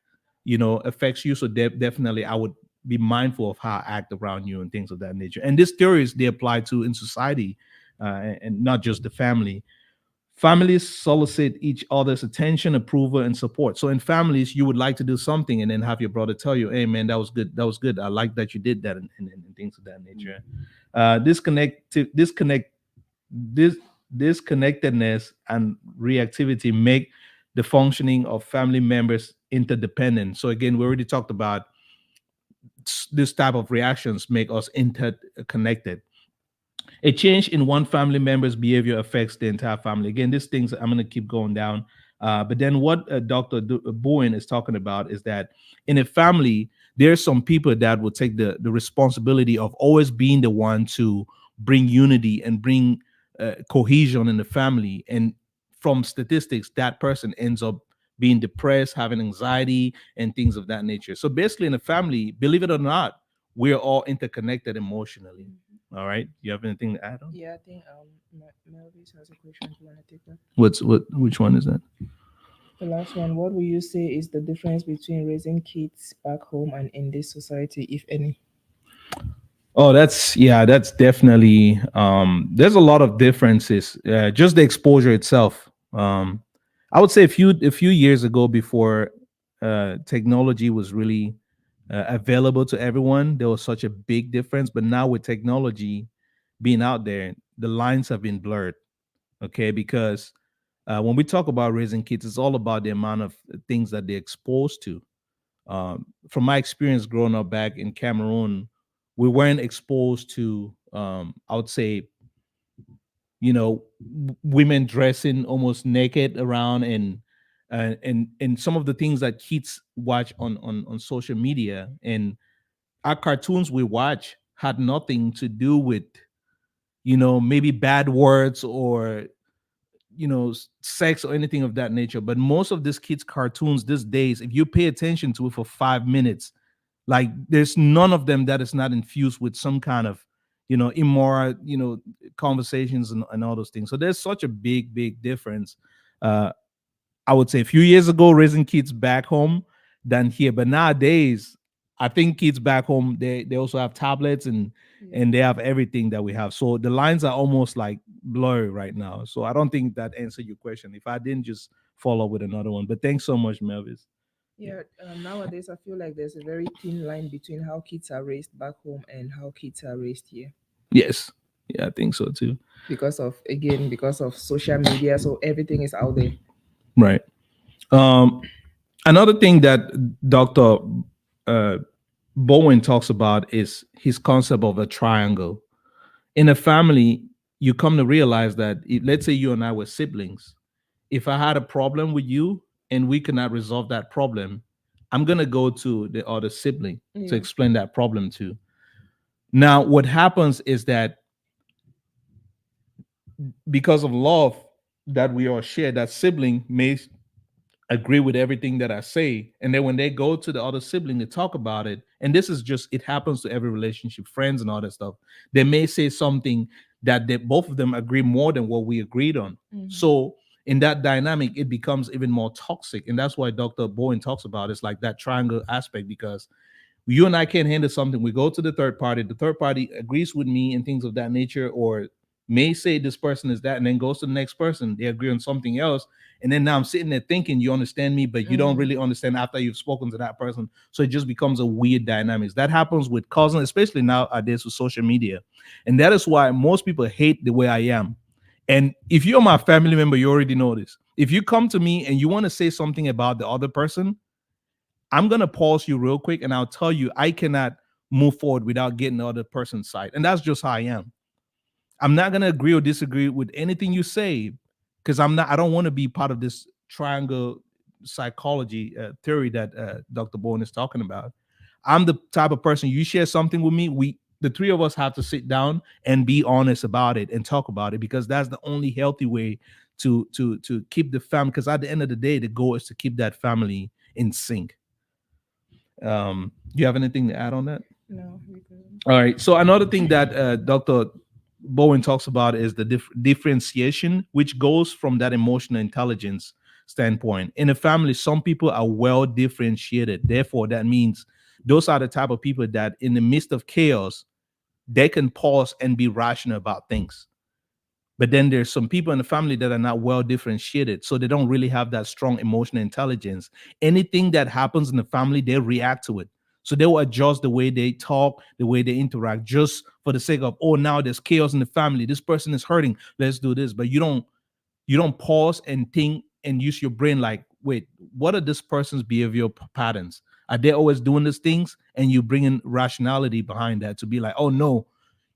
affects you. So definitely I would be mindful of how I act around you and things of that nature. And these theories they apply to in society, and not just the family. Families solicit each other's attention, approval, and support. So in families, you would like to do something and then have your brother tell you, "Hey, man, that was good. That was good. I like that you did that," and things of that nature. This disconnectedness and reactivity make the functioning of family members interdependent. So again, we already talked about this type of reactions make us interconnected. A change in one family member's behavior affects the entire family. Again, these things I'm going to keep going down. But then what Dr. Bowen is talking about is that in a family, there's some people that will take the responsibility of always being the one to bring unity and bring cohesion in the family. And from statistics, that person ends up being depressed, having anxiety, and things of that nature. So basically, in a family, believe it or not, we're all interconnected emotionally. All right. You have anything to add on? Yeah, I think Melvis has a question. Do you want to take that? Which one is that? The last one. What will you say is the difference between raising kids back home and in this society, if any? Oh, that's definitely there's a lot of differences. Just the exposure itself. I would say a few years ago, before technology was really available to everyone, there was such a big difference. But now with technology being out there, the lines have been blurred. Okay, because when we talk about raising kids, it's all about the amount of things that they're exposed to. From my experience growing up back in Cameroon, we weren't exposed to, I would say, women dressing almost naked around, and some of the things that kids watch on social media, and our cartoons we watch had nothing to do with, maybe bad words or sex or anything of that nature. But most of these kids cartoons these days, if you pay attention to it for 5 minutes, like there's none of them that is not infused with some kind of immoral, conversations and all those things. So there's such a big difference. Uh, I would say a few years ago, raising kids back home than here. But nowadays, I think kids back home, they also have tablets and they have everything that we have. So the lines are almost like blurry right now. So I don't think that answered your question. If I didn't, just follow up with another one. But thanks so much, Melvis. Yeah. Yeah, nowadays I feel like there's a very thin line between how kids are raised back home and how kids are raised here Yes. Yeah, I think so too. because of social media, so everything is out there. Right. Um, Another thing that Dr. Uh, Bowen talks about is his concept of a triangle. In a family, you come to realize that let's say you and I were siblings. If I had a problem with you and we cannot resolve that problem, I'm gonna go to the other sibling to Yeah. explain that problem to. Now, what happens is that because of love that we all share, that sibling may agree with everything that I say. And then when they go to the other sibling to talk about it, and this is just, it happens to every relationship, friends and all that stuff, they may say something that both of them agree more than what we agreed on. So in that dynamic, it becomes even more toxic. And that's why Dr. Bowen talks about it's like that triangle aspect, because you and I can't handle something. We go to the third party agrees with me and things of that nature, or may say this person is that, and then goes to the next person. They agree on something else. And then now I'm sitting there thinking you understand me, but you don't really understand after you've spoken to that person. So it just becomes a weird dynamics. That happens with cousins, especially nowadays with social media. And that is why most people hate the way I am. And if you're my family member, you already know this. If you come to me and you want to say something about the other person, I'm gonna pause you real quick and I'll tell you I cannot move forward without getting the other person's side. And that's just how I am. I'm not gonna agree or disagree with anything you say because I don't want to be part of this triangle psychology theory that Dr. Bowen is talking about. I'm the type of person, you share something with me, the three of us have to sit down and be honest about it and talk about it, because that's the only healthy way to keep the family, because at the end of the day the goal is to keep that family in sync. Do you have anything to add on that? No, we good. All right. So another thing that Dr. Bowen talks about is the differentiation, which goes from that emotional intelligence standpoint. In a family, some people are well differentiated. Therefore, that means those are the type of people that, in the midst of chaos, they can pause and be rational about things. But then there's some people in the family that are not well differentiated, so they don't really have that strong emotional intelligence. Anything that happens in the family, they react to it. So they will adjust the way they talk, the way they interact, just for the sake of, oh, now there's chaos in the family. This person is hurting. Let's do this. But you don't pause and think and use your brain like, wait, what are this person's behavioral patterns? Are they always doing these things? And you bring in rationality behind that to be like, oh no,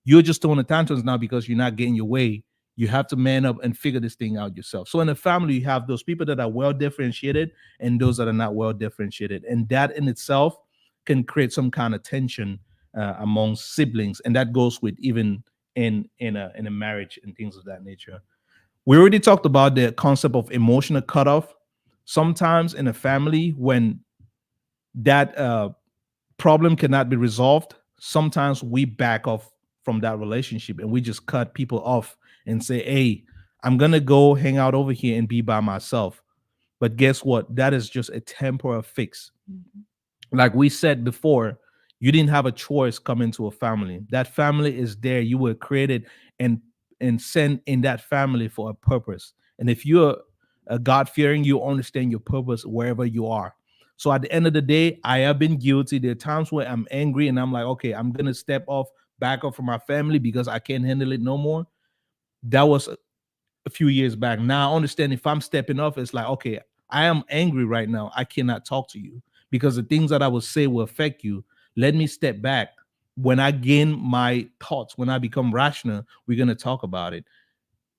you're just throwing the tantrums now because you're not getting your way. You have to man up and figure this thing out yourself. So in a family, you have those people that are well differentiated and those that are not well differentiated. And that in itself can create some kind of tension among siblings. And that goes with even in a marriage and things of that nature. We already talked about the concept of emotional cutoff. Sometimes in a family, when that problem cannot be resolved, sometimes we back off from that relationship and we just cut people off and say, hey, I'm going to go hang out over here and be by myself. But guess what? That is just a temporary fix. Like we said before, you didn't have a choice coming to a family. That family is there. You were created and sent in that family for a purpose. And if you're a God fearing, you understand your purpose wherever you are. So at the end of the day, I have been guilty. There are times where I'm angry and I'm like, okay, I'm gonna step off, back up from my family because I can't handle it no more. That was a few years back. Now I understand if I'm stepping off, it's like, okay, I am angry right now. I cannot talk to you because the things that I will say will affect you. Let me step back. When I gain my thoughts, when I become rational, we're going to talk about it.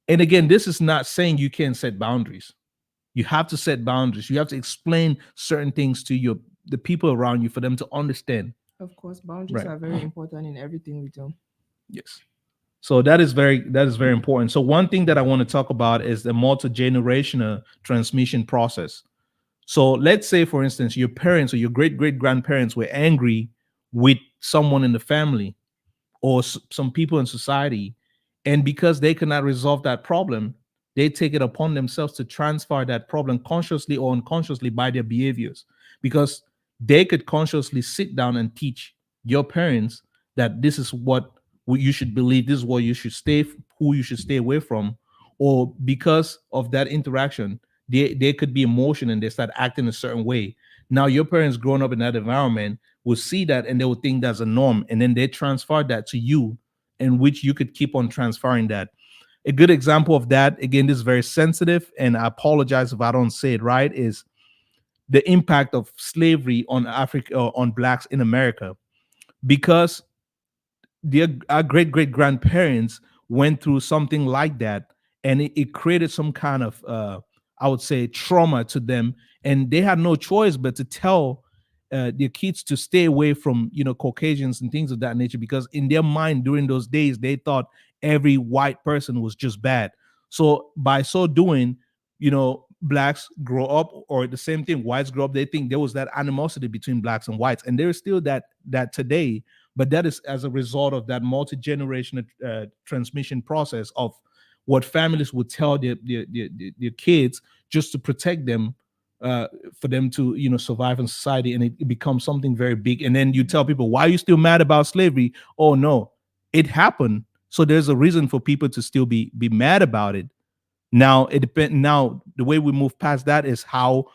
And again, this is not saying you can't set boundaries. You have to set boundaries. You have to explain certain things to the people around you for them to understand. Of course, boundaries Right. are very important in everything we do. Yes. So that is very important. So one thing that I want to talk about is the multi-generational transmission process. So let's say, for instance, your parents or your great grandparents were angry with someone in the family, or some people in society, and because they cannot resolve that problem, they take it upon themselves to transfer that problem consciously or unconsciously by their behaviors, because they could consciously sit down and teach your parents that this is what you should believe, this is what you should stay, who you should stay away from, or because of that interaction, they could be emotional and they start acting a certain way. Now your parents growing up in that environment will see that and they will think that's a norm, and then they transfer that to you, in which you could keep on transferring that. A good example of that, again, this is very sensitive, and I apologize if I don't say it right, is the impact of slavery on Africa or on blacks in America. Because our great great grandparents went through something like that, and it created some kind of I would say trauma to them, and they had no choice but to tell their kids to stay away from Caucasians and things of that nature, because in their mind during those days they thought every white person was just bad. So by so doing, blacks grow up, or the same thing, whites grow up, they think there was that animosity between blacks and whites, and there's still that today. But that is as a result of that multi-generational transmission process of what families would tell their kids just to protect them, for them to survive in society, and it becomes something very big. And then you tell people, why are you still mad about slavery? Oh no, it happened, so there's a reason for people to still be mad about it. Now it depends. Now the way we move past that is how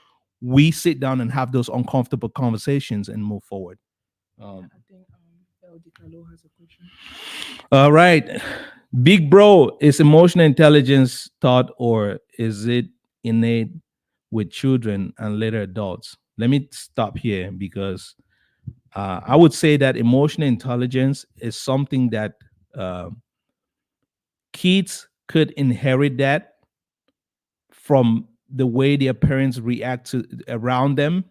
we sit down and have those uncomfortable conversations and move forward. Yeah, um, I think El Dicalo has a question. All right. Big bro, is emotional intelligence taught, or is it innate with children and later adults? Let me stop here, because I would say that emotional intelligence is something that uh, kids could inherit that from the way their parents react to around them.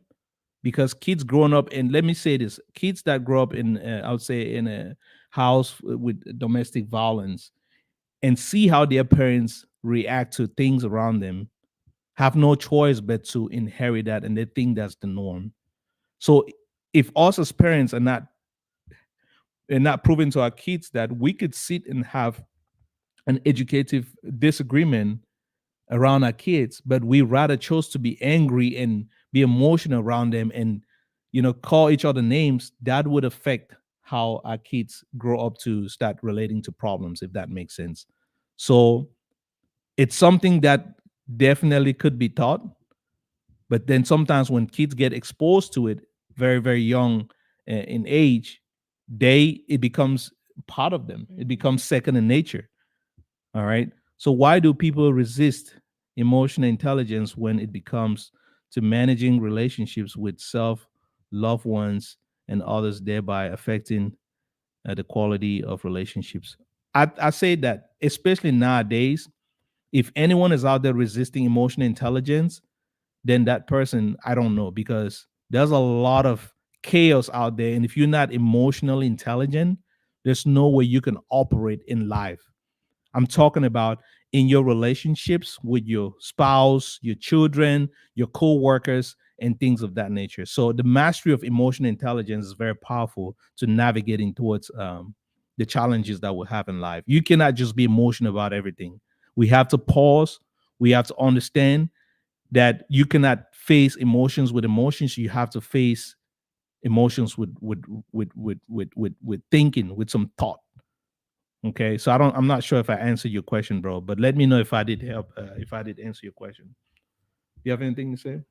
Because kids growing up, and let me say this, kids that grow up in I would say in a house with domestic violence, and see how their parents react to things around them, have no choice but to inherit that, and they think that's the norm. So if us as parents are not proving to our kids that we could sit and have an educative disagreement around our kids, but we rather chose to be angry and be emotional around them, and call each other names, that would affect how our kids grow up to start relating to problems, if that makes sense. So it's something that definitely could be taught, but then sometimes when kids get exposed to it very very young in age, it becomes part of them, it Mhm. becomes second in nature. All right. So why do people resist emotional intelligence when it becomes to managing relationships with self, loved ones, and others, thereby affecting the quality of relationships? I say that, especially nowadays, if anyone is out there resisting emotional intelligence, then that person, I don't know, because there's a lot of chaos out there. And if you're not emotionally intelligent, there's no way you can operate in life. I'm talking about in your relationships with your spouse, your children, your co-workers, and things of that nature. So the mastery of emotional intelligence is very powerful to navigating towards the challenges that we have in life. You cannot just be emotional about everything. We have to pause. We have to understand that you cannot face emotions with emotions. You have to face emotions with thinking, with some thought. Okay, so I'm not sure if I answered your question, bro, but let me know if I did help, if I did answer your question. You have anything to say?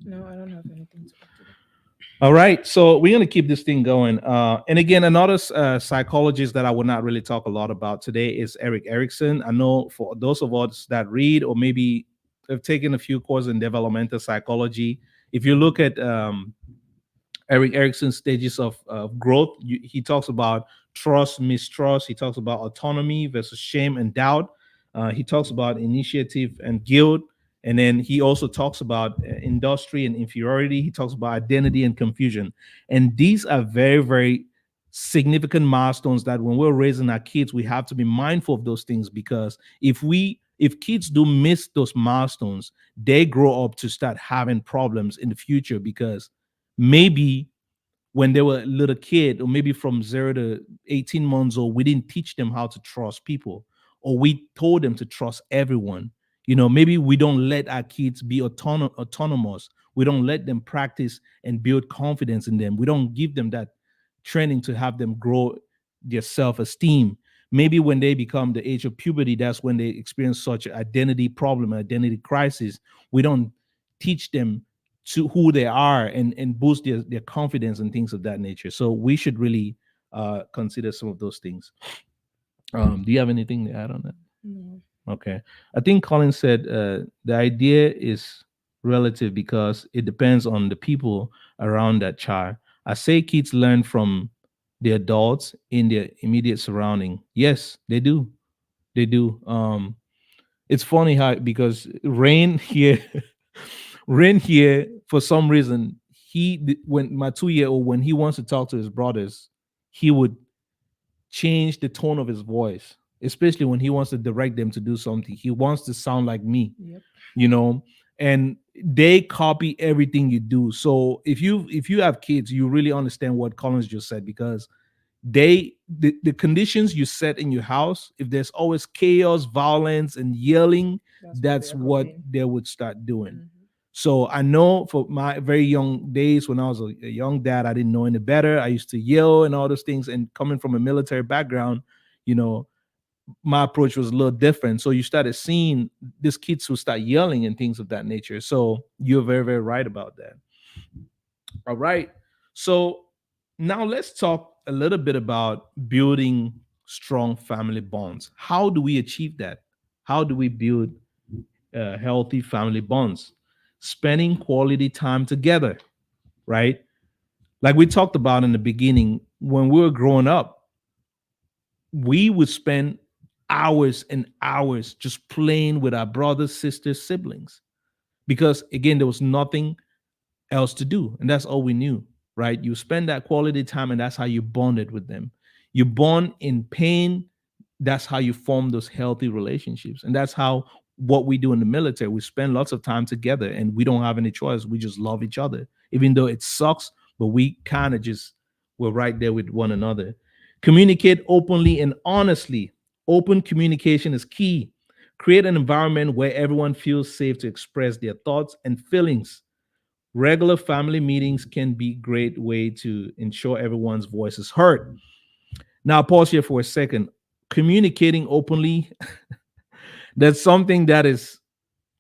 No, I don't have anything to add to that. All right, so we're gonna keep this thing going. And again, another psychologist that I would not really talk a lot about today is Eric Erickson. I know for those of us that read or maybe have taken a few courses in developmental psychology, if you look at Eric Erickson's stages of growth, he talks about trust, mistrust. He talks about autonomy versus shame and doubt. He talks about initiative and guilt. And then he also talks about industry and inferiority. He talks about identity and confusion. And these are very, very significant milestones that when we're raising our kids, we have to be mindful of those things, because if kids do miss those milestones, they grow up to start having problems in the future, because maybe when they were a little kid, or maybe from 0 to 18 months old, we didn't teach them how to trust people, or we told them to trust everyone. Maybe we don't let our kids be autonomous. We don't let them practice and build confidence in them. We don't give them that training to have them grow their self-esteem. Maybe when they become the age of puberty, that's when they experience such an identity problem, identity crisis. We don't teach them to who they are, and boost their confidence and things of that nature. So we should really consider some of those things. Do you have anything to add on that? No. Okay. I think Colin said the idea is relative because it depends on the people around that child. I say kids learn from the adults in their immediate surrounding. Yes, they do. They do. It's funny how, because Rain here, Rain here, for some reason, when my 2 year old, when he wants to talk to his brothers, he would change the tone of his voice, especially when he wants to direct them to do something. He wants to sound like me, Yep. you know, and they copy everything you do. So if you have kids, you really understand what Collins just said, because the conditions you set in your house, if there's always chaos, violence, and yelling, That's that's what they what are copying. they would start doing. Mhm. So I know for my very young days, when I was a young dad, I didn't know any better. I used to yell and all those things. And coming from a military background, you know, my approach was a little different. So you started seeing these kids who start yelling and things of that nature. So you're very, very right about that. All right. So now let's talk a little bit about building strong family bonds. How do we achieve that? How do we build healthy family bonds? Spending quality time together, right? Like we talked about in the beginning, when we were growing up, we would spend hours and hours just playing with our brothers, sisters, siblings, because again, there was nothing else to do. And that's all we knew, right? You spend that quality time, and that's how you bonded with them. You bond in pain. That's how you form those healthy relationships. And that's how what we do in the military. We spend lots of time together, and we don't have any choice. We just love each other, even though it sucks, but we kind of just, we're right there with one another. Communicate openly and honestly. Open communication is key. Create an environment where everyone feels safe to express their thoughts and feelings. Regular family meetings can be a great way to ensure everyone's voice is heard. Now, pause here for a second. Communicating openly, that's something that is,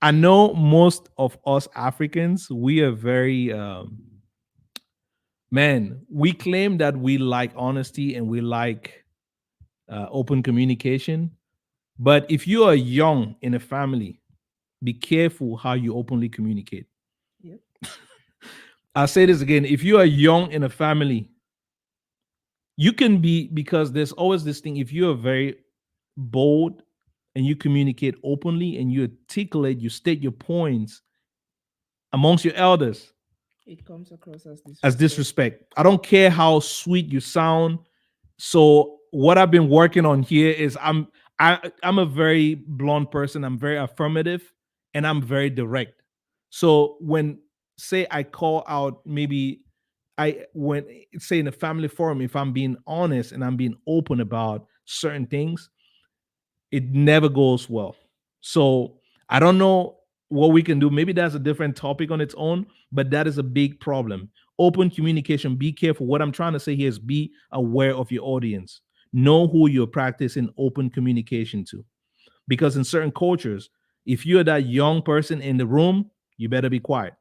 I know most of us Africans, we are very, man, we claim that we like honesty and we like open communication. But if you are young in a family, be careful how you openly communicate. Yep. I'll say this again. If you are young in a family, you can be, because there's always this thing, if you are very bold and you communicate openly and you articulate, you state your points amongst your elders It comes across as as disrespect. disrespect. I don't care how sweet you sound. So what I've been working on here is I'm a very blunt person. I'm very affirmative and I'm very direct. So when, say, I call out, maybe I when say in a family forum, if I'm being honest and I'm being open about certain things, it never goes well. So I don't know what we can do. Maybe that's a different topic on its own, but that is a big problem. Open communication. Be careful. What I'm trying to say here is be aware of your audience. Know who you're practicing open communication to. Because in certain cultures, if you're that young person in the room, you better be quiet.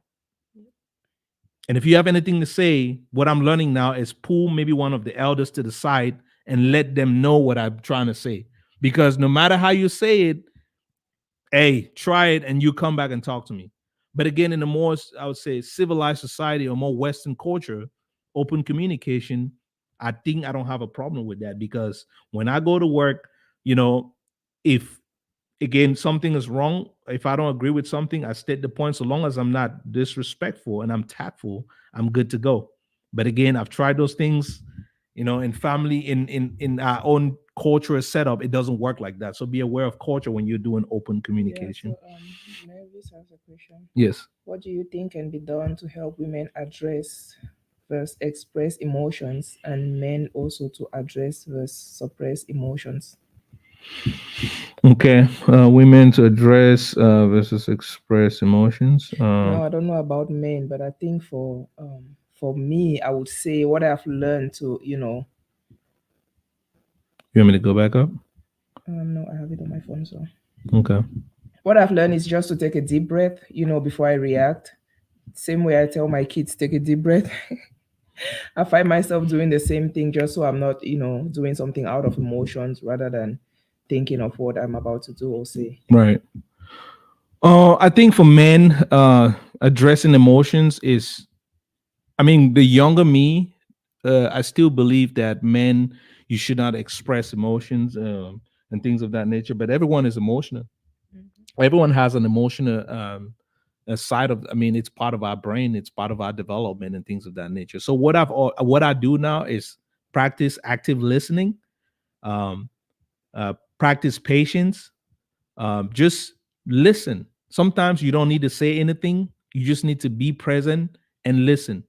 And if you have anything to say, what I'm learning now is pull maybe one of the elders to the side and let them know what I'm trying to say. Because no matter how you say it, hey, try it and you come back and talk to me. But again, in a more, I would say, civilized society or more Western culture, open communication, I think I don't have a problem with that, because when I go to work, you know, if again something is wrong, if I don't agree with something, I state the point. So long as I'm not disrespectful and I'm tactful, I'm good to go. But again, I've tried those things, in family, in our own cultural setup, it doesn't work like that. So be aware of culture when you're doing open Yeah, communication. so Mavis has a question. Yes. What do you think can be done to help women address versus express emotions, and men also to address versus suppress emotions. Okay, women to address versus express emotions. Now, I don't know about men, but I think for me, I would say what I've learned to, You want me to go back up? no, I have it on my phone, so Okay. what I've learned is just to take a deep breath, before I react. Same way I tell my kids, take a deep breath. I find myself doing the same thing just so I'm not, doing something out of emotions rather than thinking of what I'm about to do or say. Right. I think for men, addressing emotions is, I mean, the younger me, I still believe that men, you should not express emotions and things of that nature. But everyone is emotional. Everyone has an emotional a side of. I mean, it's part of our brain. It's part of our development and things of that nature. So what I do now is practice active listening, um, practice patience. Just listen. Sometimes you don't need to say anything. You just need to be present and listen,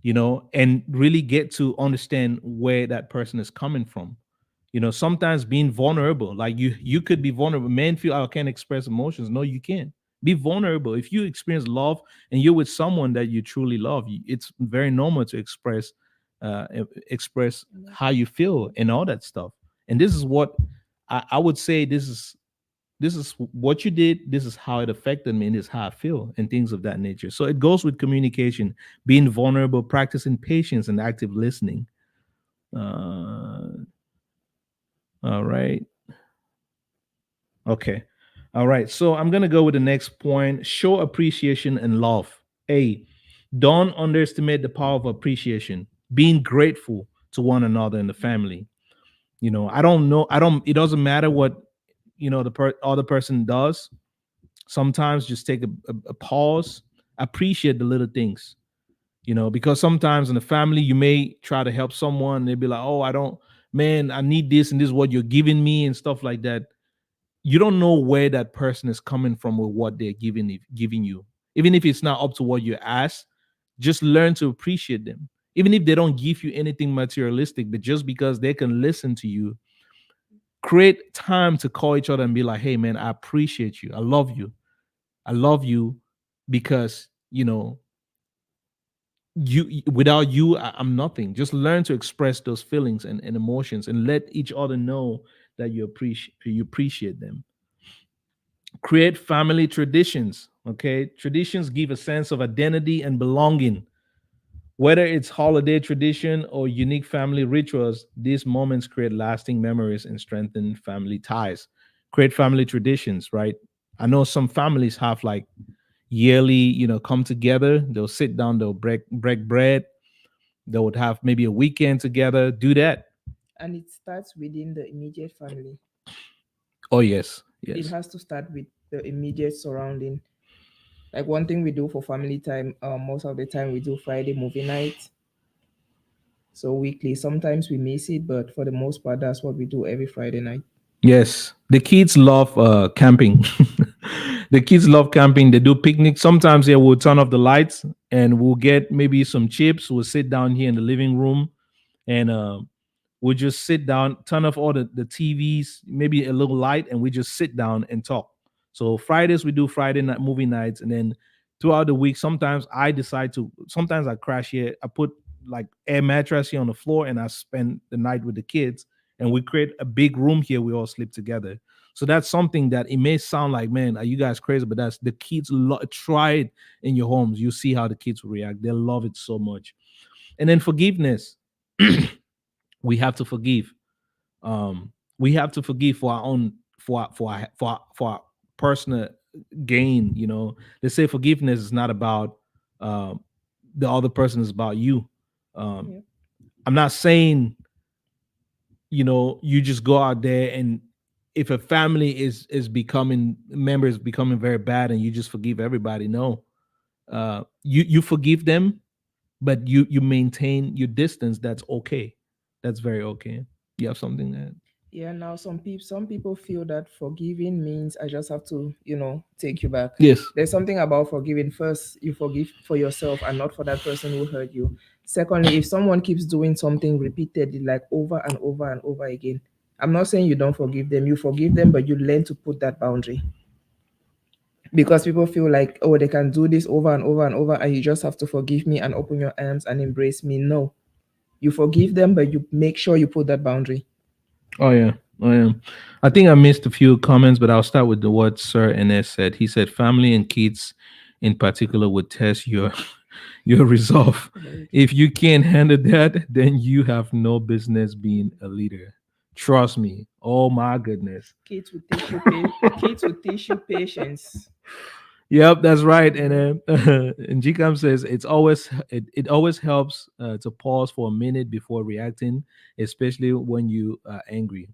and really get to understand where that person is coming from. Sometimes being vulnerable, like you could be vulnerable. Men feel, "Oh, I can't express emotions." No, you can't. Be vulnerable. If you experience love and you're with someone that you truly love, it's very normal to express how you feel and all that stuff. And this is what I would say. This is what you did. This is how it affected me, and this is how I feel, and things of that nature. So it goes with communication, being vulnerable, practicing patience, and active listening. Uh, all right. Okay. All right. So I'm gonna go with the next point. Show appreciation and love. A. Don't underestimate the power of appreciation. Being grateful to one another in the family. I don't know. I don't. It doesn't matter what the other person does. Sometimes just take a pause, appreciate the little things, because sometimes in the family you may try to help someone, they'll be like, "Oh, I don't, man, I need this, and this is what you're giving me," and stuff like that. You don't know where that person is coming from with what they're giving you. Even if it's not up to what you ask, just learn to appreciate them. Even if they don't give you anything materialistic, but just because they can listen to you, create time to call each other and be like, "Hey man, I appreciate you. I love you. I love you because without you, I'm nothing." Just learn to express those feelings and emotions, and let each other know that you appreciate them. Create family traditions. Okay, traditions give a sense of identity and belonging. Whether it's holiday tradition or unique family rituals, these moments create lasting memories and strengthen family ties. Create family traditions, right? I know some families have like yearly, come together. They'll sit down, they'll break bread. They would have maybe a weekend together. Do that. And it starts within the immediate family. Oh yes, It yes, has to start with the immediate surrounding. Like one thing we do for family time, most of the time we do Friday movie night. So weekly. Sometimes we miss it, but for the most part, that's what we do every Friday night. yes. The kids love camping. The kids love camping. They do picnics. Sometimes they will turn off the lights and we'll get maybe some chips. We'll sit down here in the living room and we'll just sit down, turn off all the TVs, maybe a little light, and we just sit down and talk. So Fridays we do Friday night movie nights, and then throughout the week, sometimes I crash here. I put like air mattress here on the floor, and I spend the night with the kids, and we create a big room here. We all sleep together. So that's something that it may sound like, man, are you guys crazy? But that's the kids. Try it in your homes. You see how the kids will react. They love it so much. And then forgiveness. We have to forgive. We have to forgive for our own for our personal gain. They say forgiveness is not about um, the other person, is about you. um, Yeah. I'm not saying you just go out there, and if a family is becoming members becoming very bad and you just forgive everybody. No, you forgive them, but you maintain your distance. That's okay. That's very okay. You have something that. Yeah, now some people feel that forgiving means I just have to, take you back. Yes. There's something about forgiving. First, you forgive for yourself and not for that person who hurt you. Secondly, if someone keeps doing something repeatedly, like over and over and over again, I'm not saying you don't forgive them. You forgive them, but you learn to put that boundary. Because people feel like, oh, they can do this over and over and over, and you just have to forgive me and open your arms and embrace me. No, you forgive them, but you make sure you put that boundary. Oh yeah. Oh yeah. I think I missed a few comments, but I'll start with the what Sir Ns said. He said family and kids in particular would test your your resolve. Very true. If you can't handle that, then you have no business being a leader. Trust me. Oh my goodness. Kids will teach you patience. Yep, that's right. And Yeah. and Gcam says it always helps to pause for a minute before reacting, especially when you are angry.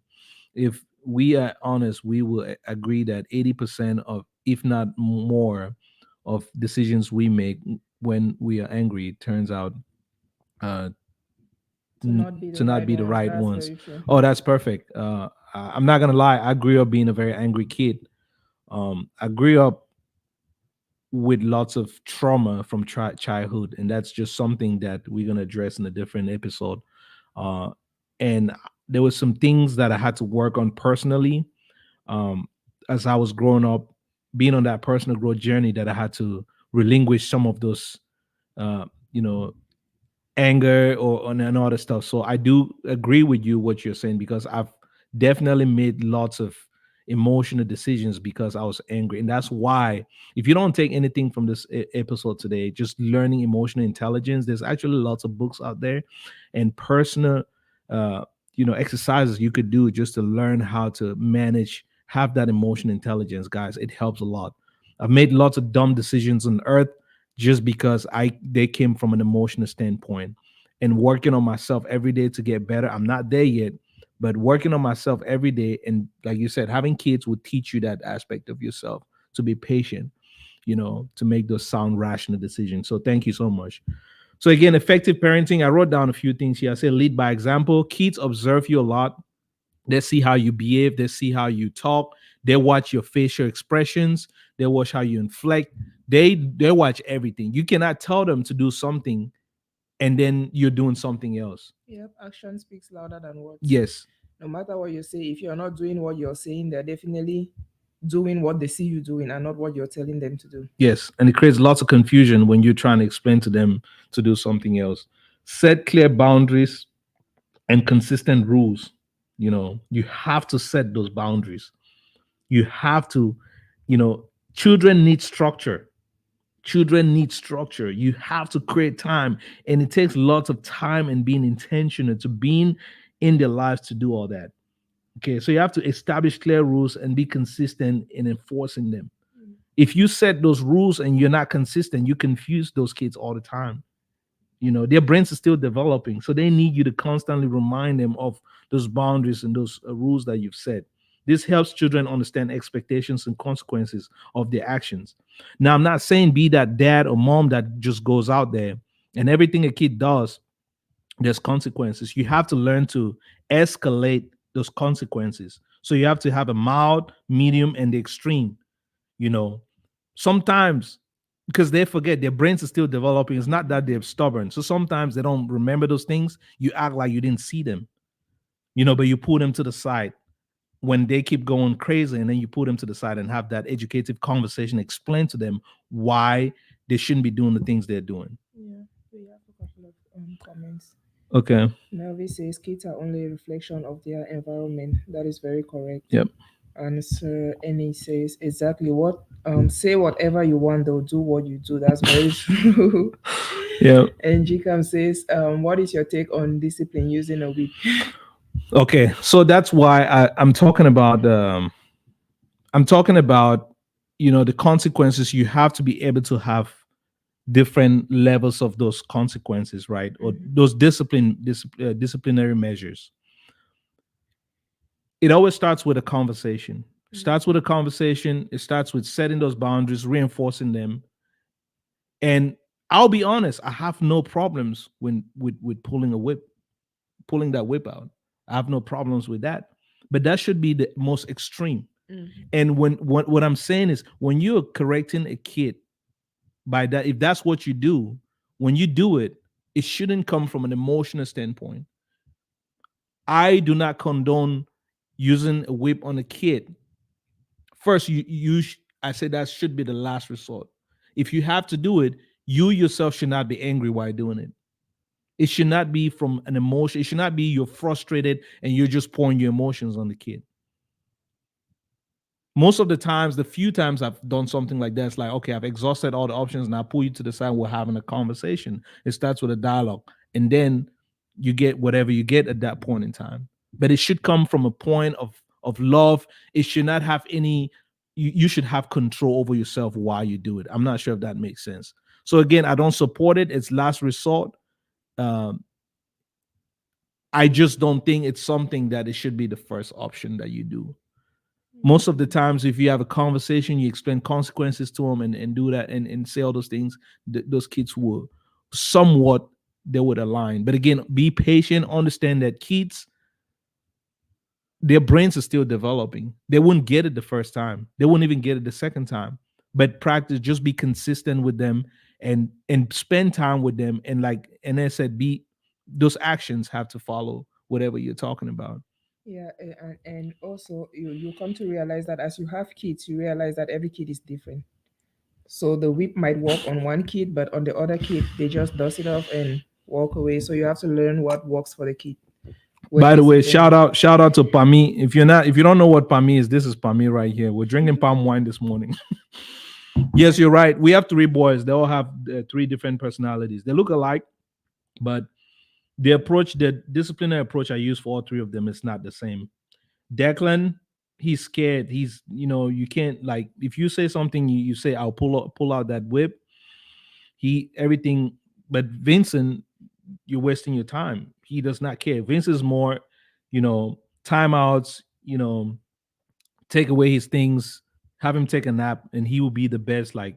If we are honest, we will agree that 80% of, if not more, of decisions we make when we are angry turns out uh, To not be to the not right be the ones. right That's ones. very true. Oh, that's perfect. I'm not gonna lie. I grew up being a very angry kid. I grew up with lots of trauma from childhood, and that's just something that we're gonna address in a different episode. Uh, and there was some things that I had to work on personally um, as I was growing up, being on that personal growth journey, that I had to relinquish some of those, uh, you know, anger or and all that stuff. So I do agree with you what you're saying, because I've definitely made lots of emotional decisions because I was angry, and that's why if you don't take anything from this episode today, just learning emotional intelligence. There's actually lots of books out there, and personal, uh, exercises you could do just to learn how to manage, have that emotional intelligence, guys. It helps a lot. I've made lots of dumb decisions on earth just because I they came from an emotional standpoint, and working on myself every day to get better. I'm not there yet, but working on myself every day, and like you said, having kids will teach you that aspect of yourself, to be patient, to make those sound rational decisions. So thank you so much. So again, effective parenting, I wrote down a few things here. I said lead by example. Kids observe you a lot. They see how you behave, they see how you talk, they watch your facial expressions, they watch how you inflect, they watch everything. You cannot tell them to do something and then you're doing something else. Yep, action speaks louder than words. Yes. No matter what you say, if you're not doing what you're saying, they're definitely doing what they see you doing and not what you're telling them to do. Yes, and it creates lots of confusion when you're trying to explain to them to do something else. Set clear boundaries and consistent rules. You have to set those boundaries. You have to, children need structure. Children need structure. You have to create time, and it takes lots of time and being intentional to being in their lives to do all that. Okay, so you have to establish clear rules and be consistent in enforcing them. If you set those rules and you're not consistent, you confuse those kids all the time. Their brains are still developing, so they need you to constantly remind them of those boundaries and those rules that you've set. This helps children understand expectations and consequences of their actions. Now, I'm not saying be that dad or mom that just goes out there and everything a kid does, there's consequences. You have to learn to escalate those consequences. So you have to have a mild, medium, and the extreme. you know Sometimes, because they forget, their brains are still developing, it's not that they're stubborn, so sometimes they don't remember those things. You act like you didn't see them, but you pull them to the side when they keep going crazy, and then you put them to the side and have that educative conversation, explain to them why they shouldn't be doing the things they're doing. Yeah, we have a couple of comments. Okay. Melvi says kids are only a reflection of their environment. That is very correct. Yep. And Sir Annie says exactly what say whatever you want, they'll do what you do. That's very true. Yeah. And Jikam says, what is your take on discipline using a whip? Okay, so that's why I'm talking about the consequences. You have to be able to have different levels of those consequences, right? Or those disciplinary measures. It always starts with a conversation. Starts with a conversation. It starts with setting those boundaries, reinforcing them. And I'll be honest, I have no problems when with pulling that whip out. I have no problems with that. but that should be the most extreme. Mm. And when what I'm saying is, when you're correcting a kid by that, if that's what you do, when you do it, it shouldn't come from an emotional standpoint. I do not condone using a whip on a kid. First, I say that should be the last resort. If you have to do it, you yourself should not be angry while doing it. It should not be from an emotion. It should not be you're frustrated and you're just pouring your emotions on the kid. Most of the times, the few times I've done something like that, it's like, okay, I've exhausted all the options and I pull you to the side. We're having a conversation. It starts with a dialogue, and then you get whatever you get at that point in time. But it should come from a point of love. It should not have any. You should have control over yourself while you do it. I'm not sure if that makes sense. So again, I don't support it. It's last resort. Um, I just don't think it's something that it should be the first option that you do. Most of the times, if you have a conversation, you explain consequences to them, and do that, and say all those things, those kids will somewhat, they would align. But again, be patient, understand that kids, their brains are still developing. They wouldn't get it the first time, they wouldn't even get it the second time. But practice, just be consistent with them, and spend time with them, and like, and I said, be, those actions have to follow whatever you're talking about. Yeah, and also you come to realize that as you have kids, you realize that every kid is different. So the whip might work on one kid, but on the other kid, they just dust it off and walk away. So you have to learn what works for the kid, what By the way, discipline works. shout out to Pami. If you don't know what Pami is, this is Pami right here. We're drinking palm wine this morning. Yes, you're right. We have three boys. They all have three different personalities. They look alike, but the disciplinary approach I use for all three of them is not the same. Declan, he's scared. You can't, like, if you say something, you say, I'll pull out that whip. He everything, but Vincent, you're wasting your time. He does not care. Vince is more, timeouts, take away his things, have him take a nap, and he will be the best, like,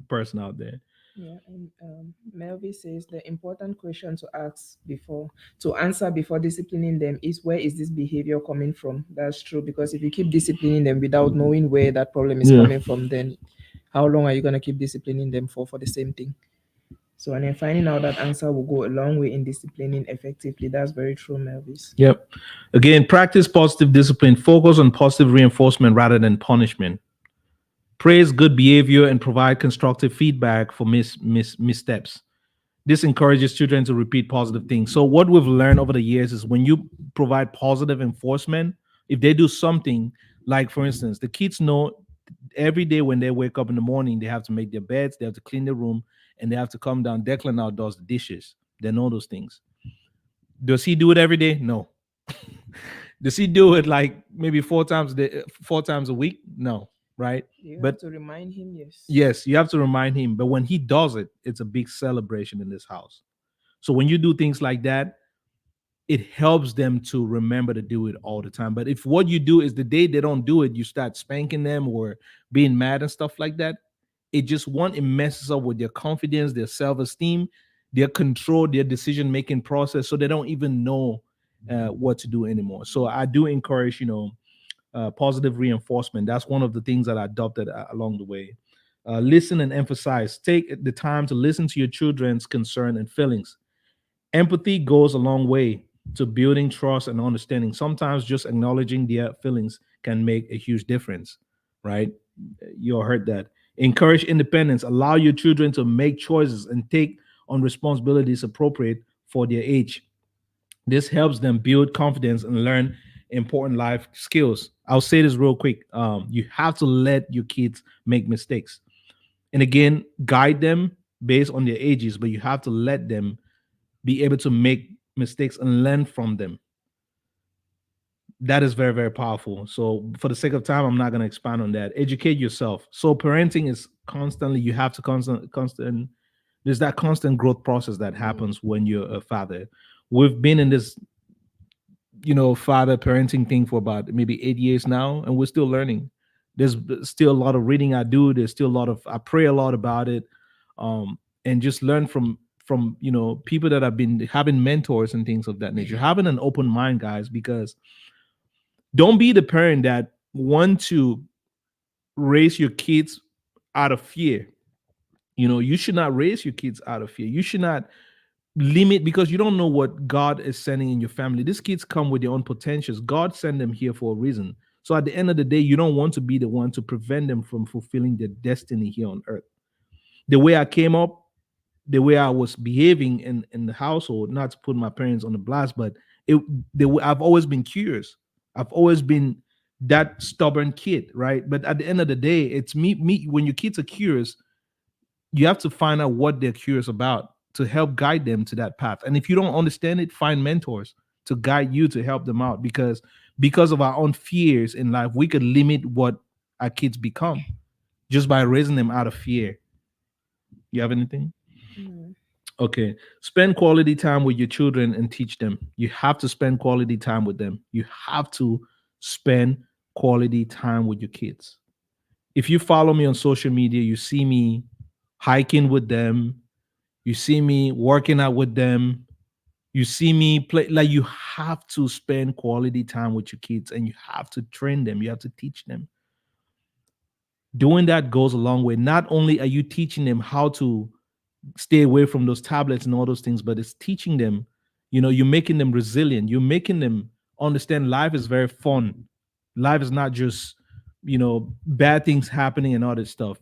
person out there. Yeah, and Melvi says the important question to ask before to answer before disciplining them is, where is this behavior coming from? That's true, because if you keep disciplining them without knowing where that problem is Yeah. coming from, then how long are you gonna keep disciplining them for the same thing? So, and then finding out that answer will go a long way in disciplining effectively. That's very true, Melvis. Yep. Again, practice positive discipline. Focus on positive reinforcement rather than punishment. Praise good behavior and provide constructive feedback for missteps. This encourages children to repeat positive things. So what we've learned over the years is, when you provide positive enforcement, if they do something, like for instance, the kids know every day when they wake up in the morning, they have to make their beds, they have to clean their room, and they have to come down. Declan now does the dishes. They know those things. Does he do it every day? No. Does he do it like maybe 4 times a week? No, right? You have But to remind him, yes. yes, you have to remind him. But when he does it, it's a big celebration in this house. So when you do things like that, it helps them to remember to do it all the time. But if what you do is, the day they don't do it, you start spanking them or being mad and stuff like that, it messes up with their confidence, their self-esteem, their control, their decision-making process. So they don't even know what to do anymore. So I do encourage, positive reinforcement. That's one of the things that I adopted along the way. Listen and emphasize. Take the time to listen to your children's concern and feelings. Empathy goes a long way to building trust and understanding. Sometimes just acknowledging their feelings can make a huge difference, right? You all heard that. Encourage independence. Allow your children to make choices and take on responsibilities appropriate for their age. This helps them build confidence and learn important life skills. I'll say this real quick. You have to let your kids make mistakes. And again, guide them based on their ages, but you have to let them be able to make mistakes and learn from them. That is very, very powerful. So, for the sake of time, I'm not going to expand on that. Educate yourself. So, parenting is constantly, you have to there's that constant growth process that happens when you're a father. We've been in this, father parenting thing for about maybe 8 years now, and we're still learning. There's still a lot of reading I do. There's still a lot of, I pray a lot about it, and just learn from people that have been having mentors and things of that nature. Having an open mind, guys, because Don't be the parent that want to raise your kids out of fear. You should not raise your kids out of fear. You should not limit, because you don't know what God is sending in your family. These kids come with their own potentials. God sent them here for a reason. So at the end of the day, you don't want to be the one to prevent them from fulfilling their destiny here on earth. The way I came up, the way I was behaving in the household, not to put my parents on the blast, but I've always been curious. I've always been that stubborn kid, right? But at the end of the day, it's me. When your kids are curious, you have to find out what they're curious about to help guide them to that path. And if you don't understand it, find mentors to guide you to help them out, because of our own fears in life, we could limit what our kids become just by raising them out of fear. You have anything? Mm. Okay. Spend quality time with your children and teach them. You have to spend quality time with them. You have to spend quality time with your kids. If you follow me on social media, you see me hiking with them, you see me working out with them, you see me play. Like, you have to spend quality time with your kids, and you have to train them, you have to teach them. Doing that goes a long way. Not only are you teaching them how to stay away from those tablets and all those things, but it's teaching them, you're making them resilient, you're making them understand life is very fun. Life is not just, bad things happening and all this stuff.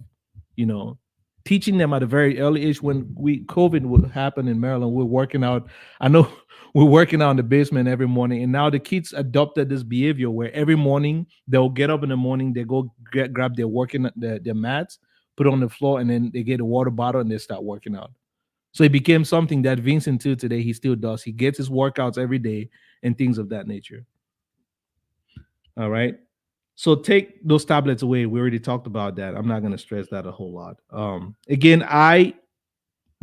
you know Teaching them at a very early age. When we COVID would happen in Maryland, we're working out. I know we're working out in the basement every morning, and now the kids adopted this behavior where every morning they'll get up in the morning, they go grab their working their mats, put it on the floor, and then they get a water bottle and they start working out. So it became something that Vincent till today he still does. He gets his workouts every day and things of that nature. All right. So take those tablets away. We already talked about that. I'm not going to stress that a whole lot. Again, I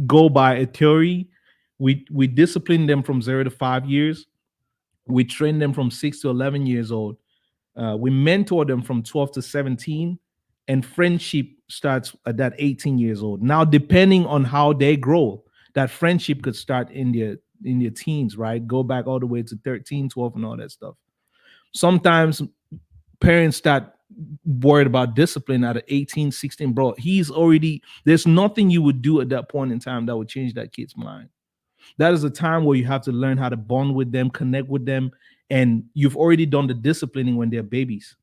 go by a theory. We discipline them from 0 to 5 years. We train them from 6 to 11 years old. We mentor them from 12 to 17, and friendship starts at that 18 years old. Now, depending on how they grow, that friendship could start in their teens, right? Go back all the way to 13, 12, and all that stuff. Sometimes parents start worried about discipline at 18, 16. Bro, there's nothing you would do at that point in time that would change that kid's mind. That is a time where you have to learn how to bond with them, connect with them, and you've already done the disciplining when they're babies.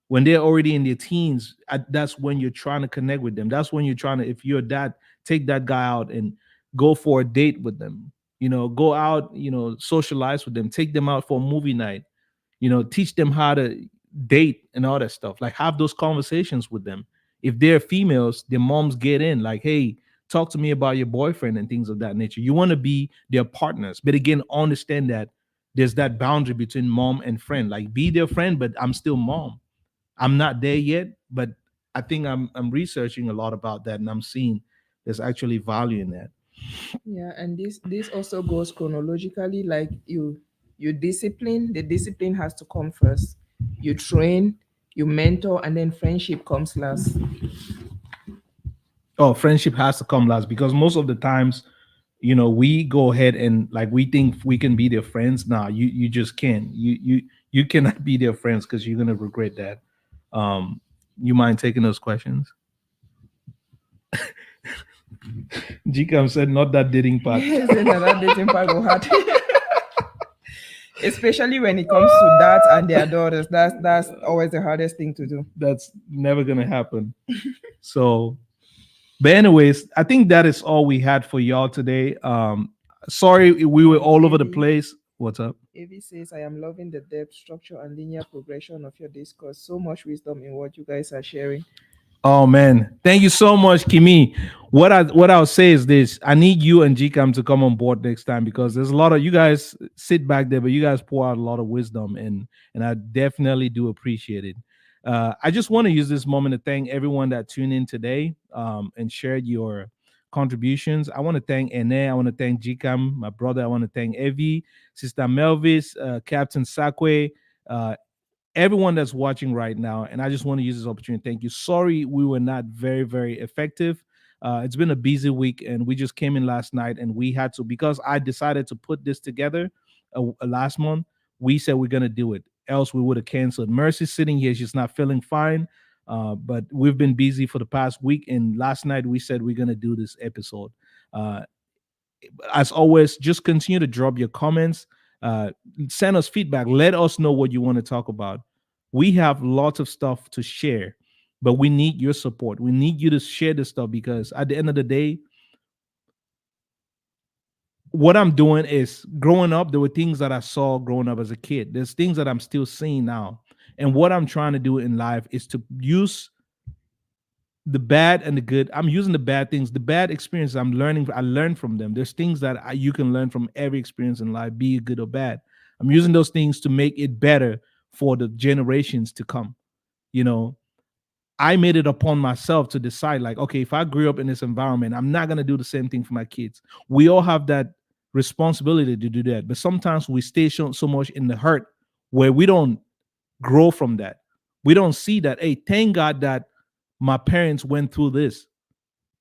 When they're already in their teens, that's when you're trying to connect with them. That's when you're trying to, if you're a dad, take that guy out and go for a date with them. Go out, socialize with them, take them out for a movie night, teach them how to date and all that stuff. Like, have those conversations with them. If they're females, their moms get in, like, hey, talk to me about your boyfriend and things of that nature. You want to be their partners. But again, understand that there's that boundary between mom and friend. Like, be their friend, but I'm still mom. I'm not there yet, but I think I'm researching a lot about that, and I'm seeing there's actually value in that. Yeah, and this also goes chronologically. Like you discipline, the discipline has to come first. You train, you mentor, and then friendship comes last. Oh, friendship has to come last, because most of the times, we go ahead and, like, we think we can be their friends. Nah, you just can't. You cannot be their friends, because you're gonna regret that. You mind taking those questions? Gcam said, not that dating part. Yes, and that dating part go hard. Especially when it comes to that and their daughters. That's always the hardest thing to do. That's never gonna happen. So, but anyways, I think that is all we had for y'all today. Sorry we were all over the place. What's up? Avi says, I am loving the depth, structure, and linear progression of your discourse. So much wisdom in what you guys are sharing. Oh man, thank you so much, Kimi. What I'll say is this: I need you and GCAM to come on board next time, because there's a lot of you guys sit back there, but you guys pour out a lot of wisdom, and I definitely do appreciate it. I just want to use this moment to thank everyone that tuned in today, and shared your contributions. I want to thank Ene. I want to thank GCAM, my brother. I want to thank Evie, Sister Melvis, Captain Sakwe, everyone that's watching right now. And I just want to use this opportunity to thank you. Sorry we were not very, very effective. It's been a busy week, and we just came in last night, and we had to, because I decided to put this together last month. We said we're going to do it. else we would have canceled. Mercy's sitting here; she's not feeling fine. But we've been busy for the past week, and last night we said we're gonna do this episode. Uh, as always, just continue to drop your comments. Uh, Send us feedback. Let us know what you want to talk about. We have lots of stuff to share, but we need your support. We need you to share this stuff because at the end of the day, what I'm doing is growing up, there were things that I saw growing up as a kid. There's things that I'm still seeing now. And what I'm trying to do in life is to use the bad and the good. I'm using the bad things, the bad experiences I'm learning. I learn from them. There's things that you can learn from every experience in life, be it good or bad. I'm using those things to make it better for the generations to come. You know, I made it upon myself to decide, like, okay, if I grew up in this environment, I'm not gonna do the same thing for my kids. We all have that responsibility to do that, but sometimes we stay so much in the hurt where we don't grow from that. We don't see that. Hey, thank God that my parents went through this,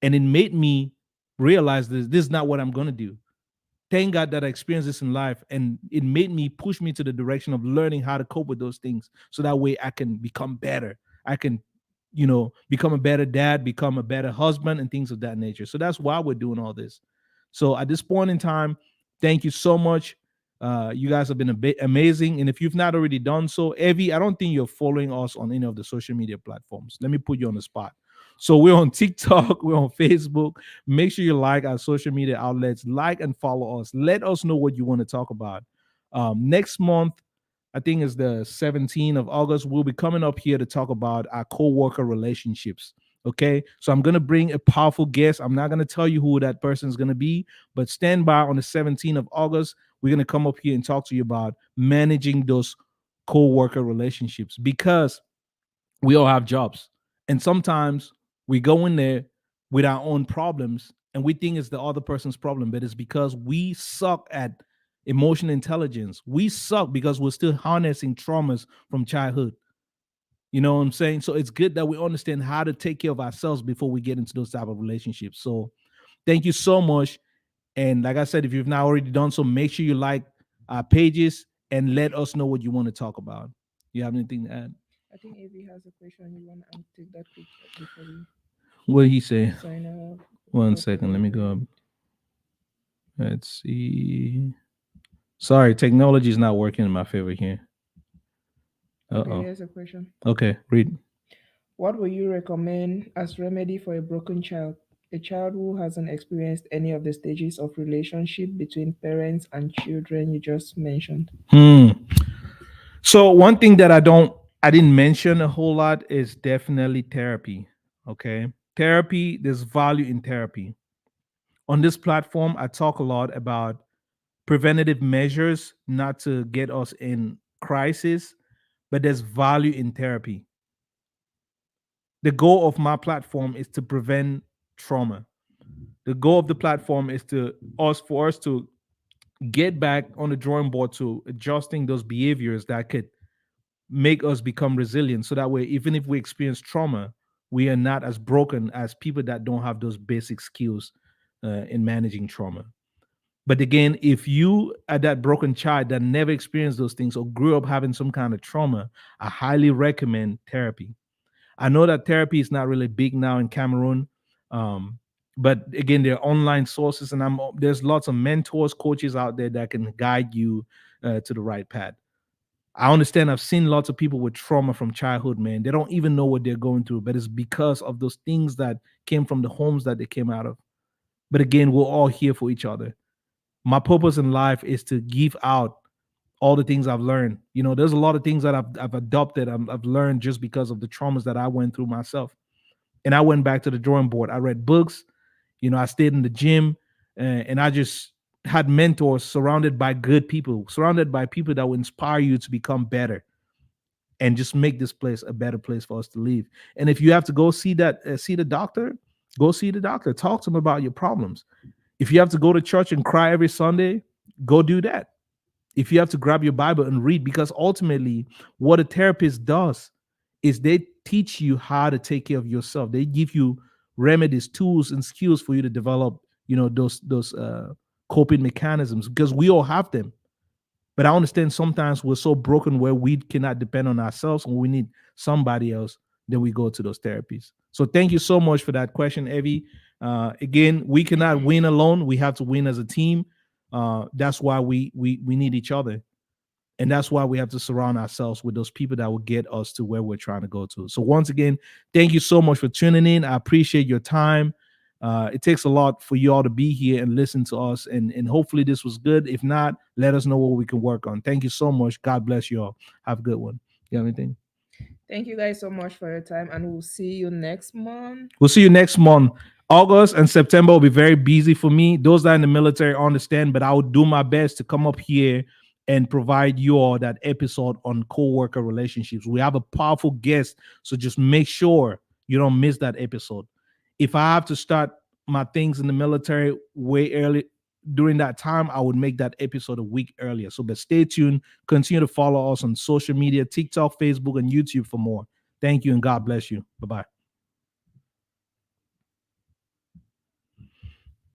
and it made me realize this is not what I'm gonna do. Thank God that I experienced this in life, and it made me push me to the direction of learning how to cope with those things, so that way I can become better. I can, become a better dad, become a better husband, and things of that nature. So that's why we're doing all this. So at this point in time, thank you so much. You guys have been a bit amazing, and if you've not already done so, Evie, I don't think you're following us on any of the social media platforms. Let me put you on the spot. So we're on TikTok, we're on Facebook. Make sure you like our social media outlets, like and follow us. Let us know what you want to talk about. Next month, I think it's the 17th of August, we'll be coming up here to talk about our co-worker relationships. Okay. So I'm going to bring a powerful guest. I'm not going to tell you who that person is going to be, but stand by on the 17th of August. We're going to come up here and talk to you about managing those co-worker relationships, because we all have jobs. And sometimes we go in there with our own problems and we think it's the other person's problem, but it's because we suck at emotional intelligence. We suck because we're still harnessing traumas from childhood. You know what I'm saying? So it's good that we understand how to take care of ourselves before we get into those type of relationships. So thank you so much. And like I said, if you've not already done so, make sure you like our pages and let us know what you want to talk about. You have anything to add? I think Avi has a question. You want to take that quick before we What did he say? sign off. One Okay, second, go let me go up. ahead. Let's see. Sorry, technology is not working in my favor here. Okay, Uh-oh. here's a question. Okay, read. What would you recommend as remedy for a broken child? A child who hasn't experienced any of the stages of relationship between parents and children you just mentioned. Hmm. So one thing that I didn't mention a whole lot is definitely therapy. Okay. Therapy, there's value in therapy. On this platform, I talk a lot about preventative measures not to get us in crisis, but there's value in therapy. The goal of my platform is to prevent trauma. The goal of the platform is for us to get back on the drawing board to adjusting those behaviors that could make us become resilient, so that way even if we experience trauma, we are not as broken as people that don't have those basic skills in managing trauma. But again, if you are that broken child that never experienced those things or grew up having some kind of trauma, I highly recommend therapy. I know that therapy is not really big now in Cameroon. Um, but again, there are online sources, and there's lots of mentors, coaches out there that can guide you to the right path. I understand. I've seen lots of people with trauma from childhood, man. They don't even know what they're going through, but it's because of those things that came from the homes that they came out of. But again, we're all here for each other. My purpose in life is to give out all the things I've learned. There's a lot of things that I've adopted, I've learned just because of the traumas that I went through myself. And I went back to the drawing board. I read books. I stayed in the gym, and I just had mentors, surrounded by good people, surrounded by people that will inspire you to become better and just make this place a better place for us to live. And if you have to go see the doctor, go see the doctor. Talk to him about your problems. If you have to go to church and cry every Sunday, go do that. If you have to grab your Bible and read, because ultimately what a therapist does is they teach you how to take care of yourself. They give you remedies, tools, and skills for you to develop, those coping mechanisms, because we all have them. But I understand sometimes we're so broken where we cannot depend on ourselves and we need somebody else, then we go to those therapies. So thank you so much for that question, Evie. Again, we cannot win alone. We have to win as a team. That's why we need each other. And that's why we have to surround ourselves with those people that will get us to where we're trying to go to. So once again, thank you so much for tuning in. I appreciate your time. It takes a lot for you all to be here and listen to us. And hopefully this was good. If not, let us know what we can work on. Thank you so much. God bless you all. Have a good one. You have anything? Thank you guys so much for your time, and we'll see you next month. We'll see you next month. August and September will be very busy for me. Those that are in the military understand, but I will do my best to come up here and provide you all that episode on co-worker relationships. We have a powerful guest, so just make sure you don't miss that episode. If I have to start my things in the military way early during that time, I would make that episode a week earlier. So, but stay tuned. Continue to follow us on social media, TikTok, Facebook, and YouTube for more. Thank you, and God bless you. Bye-bye.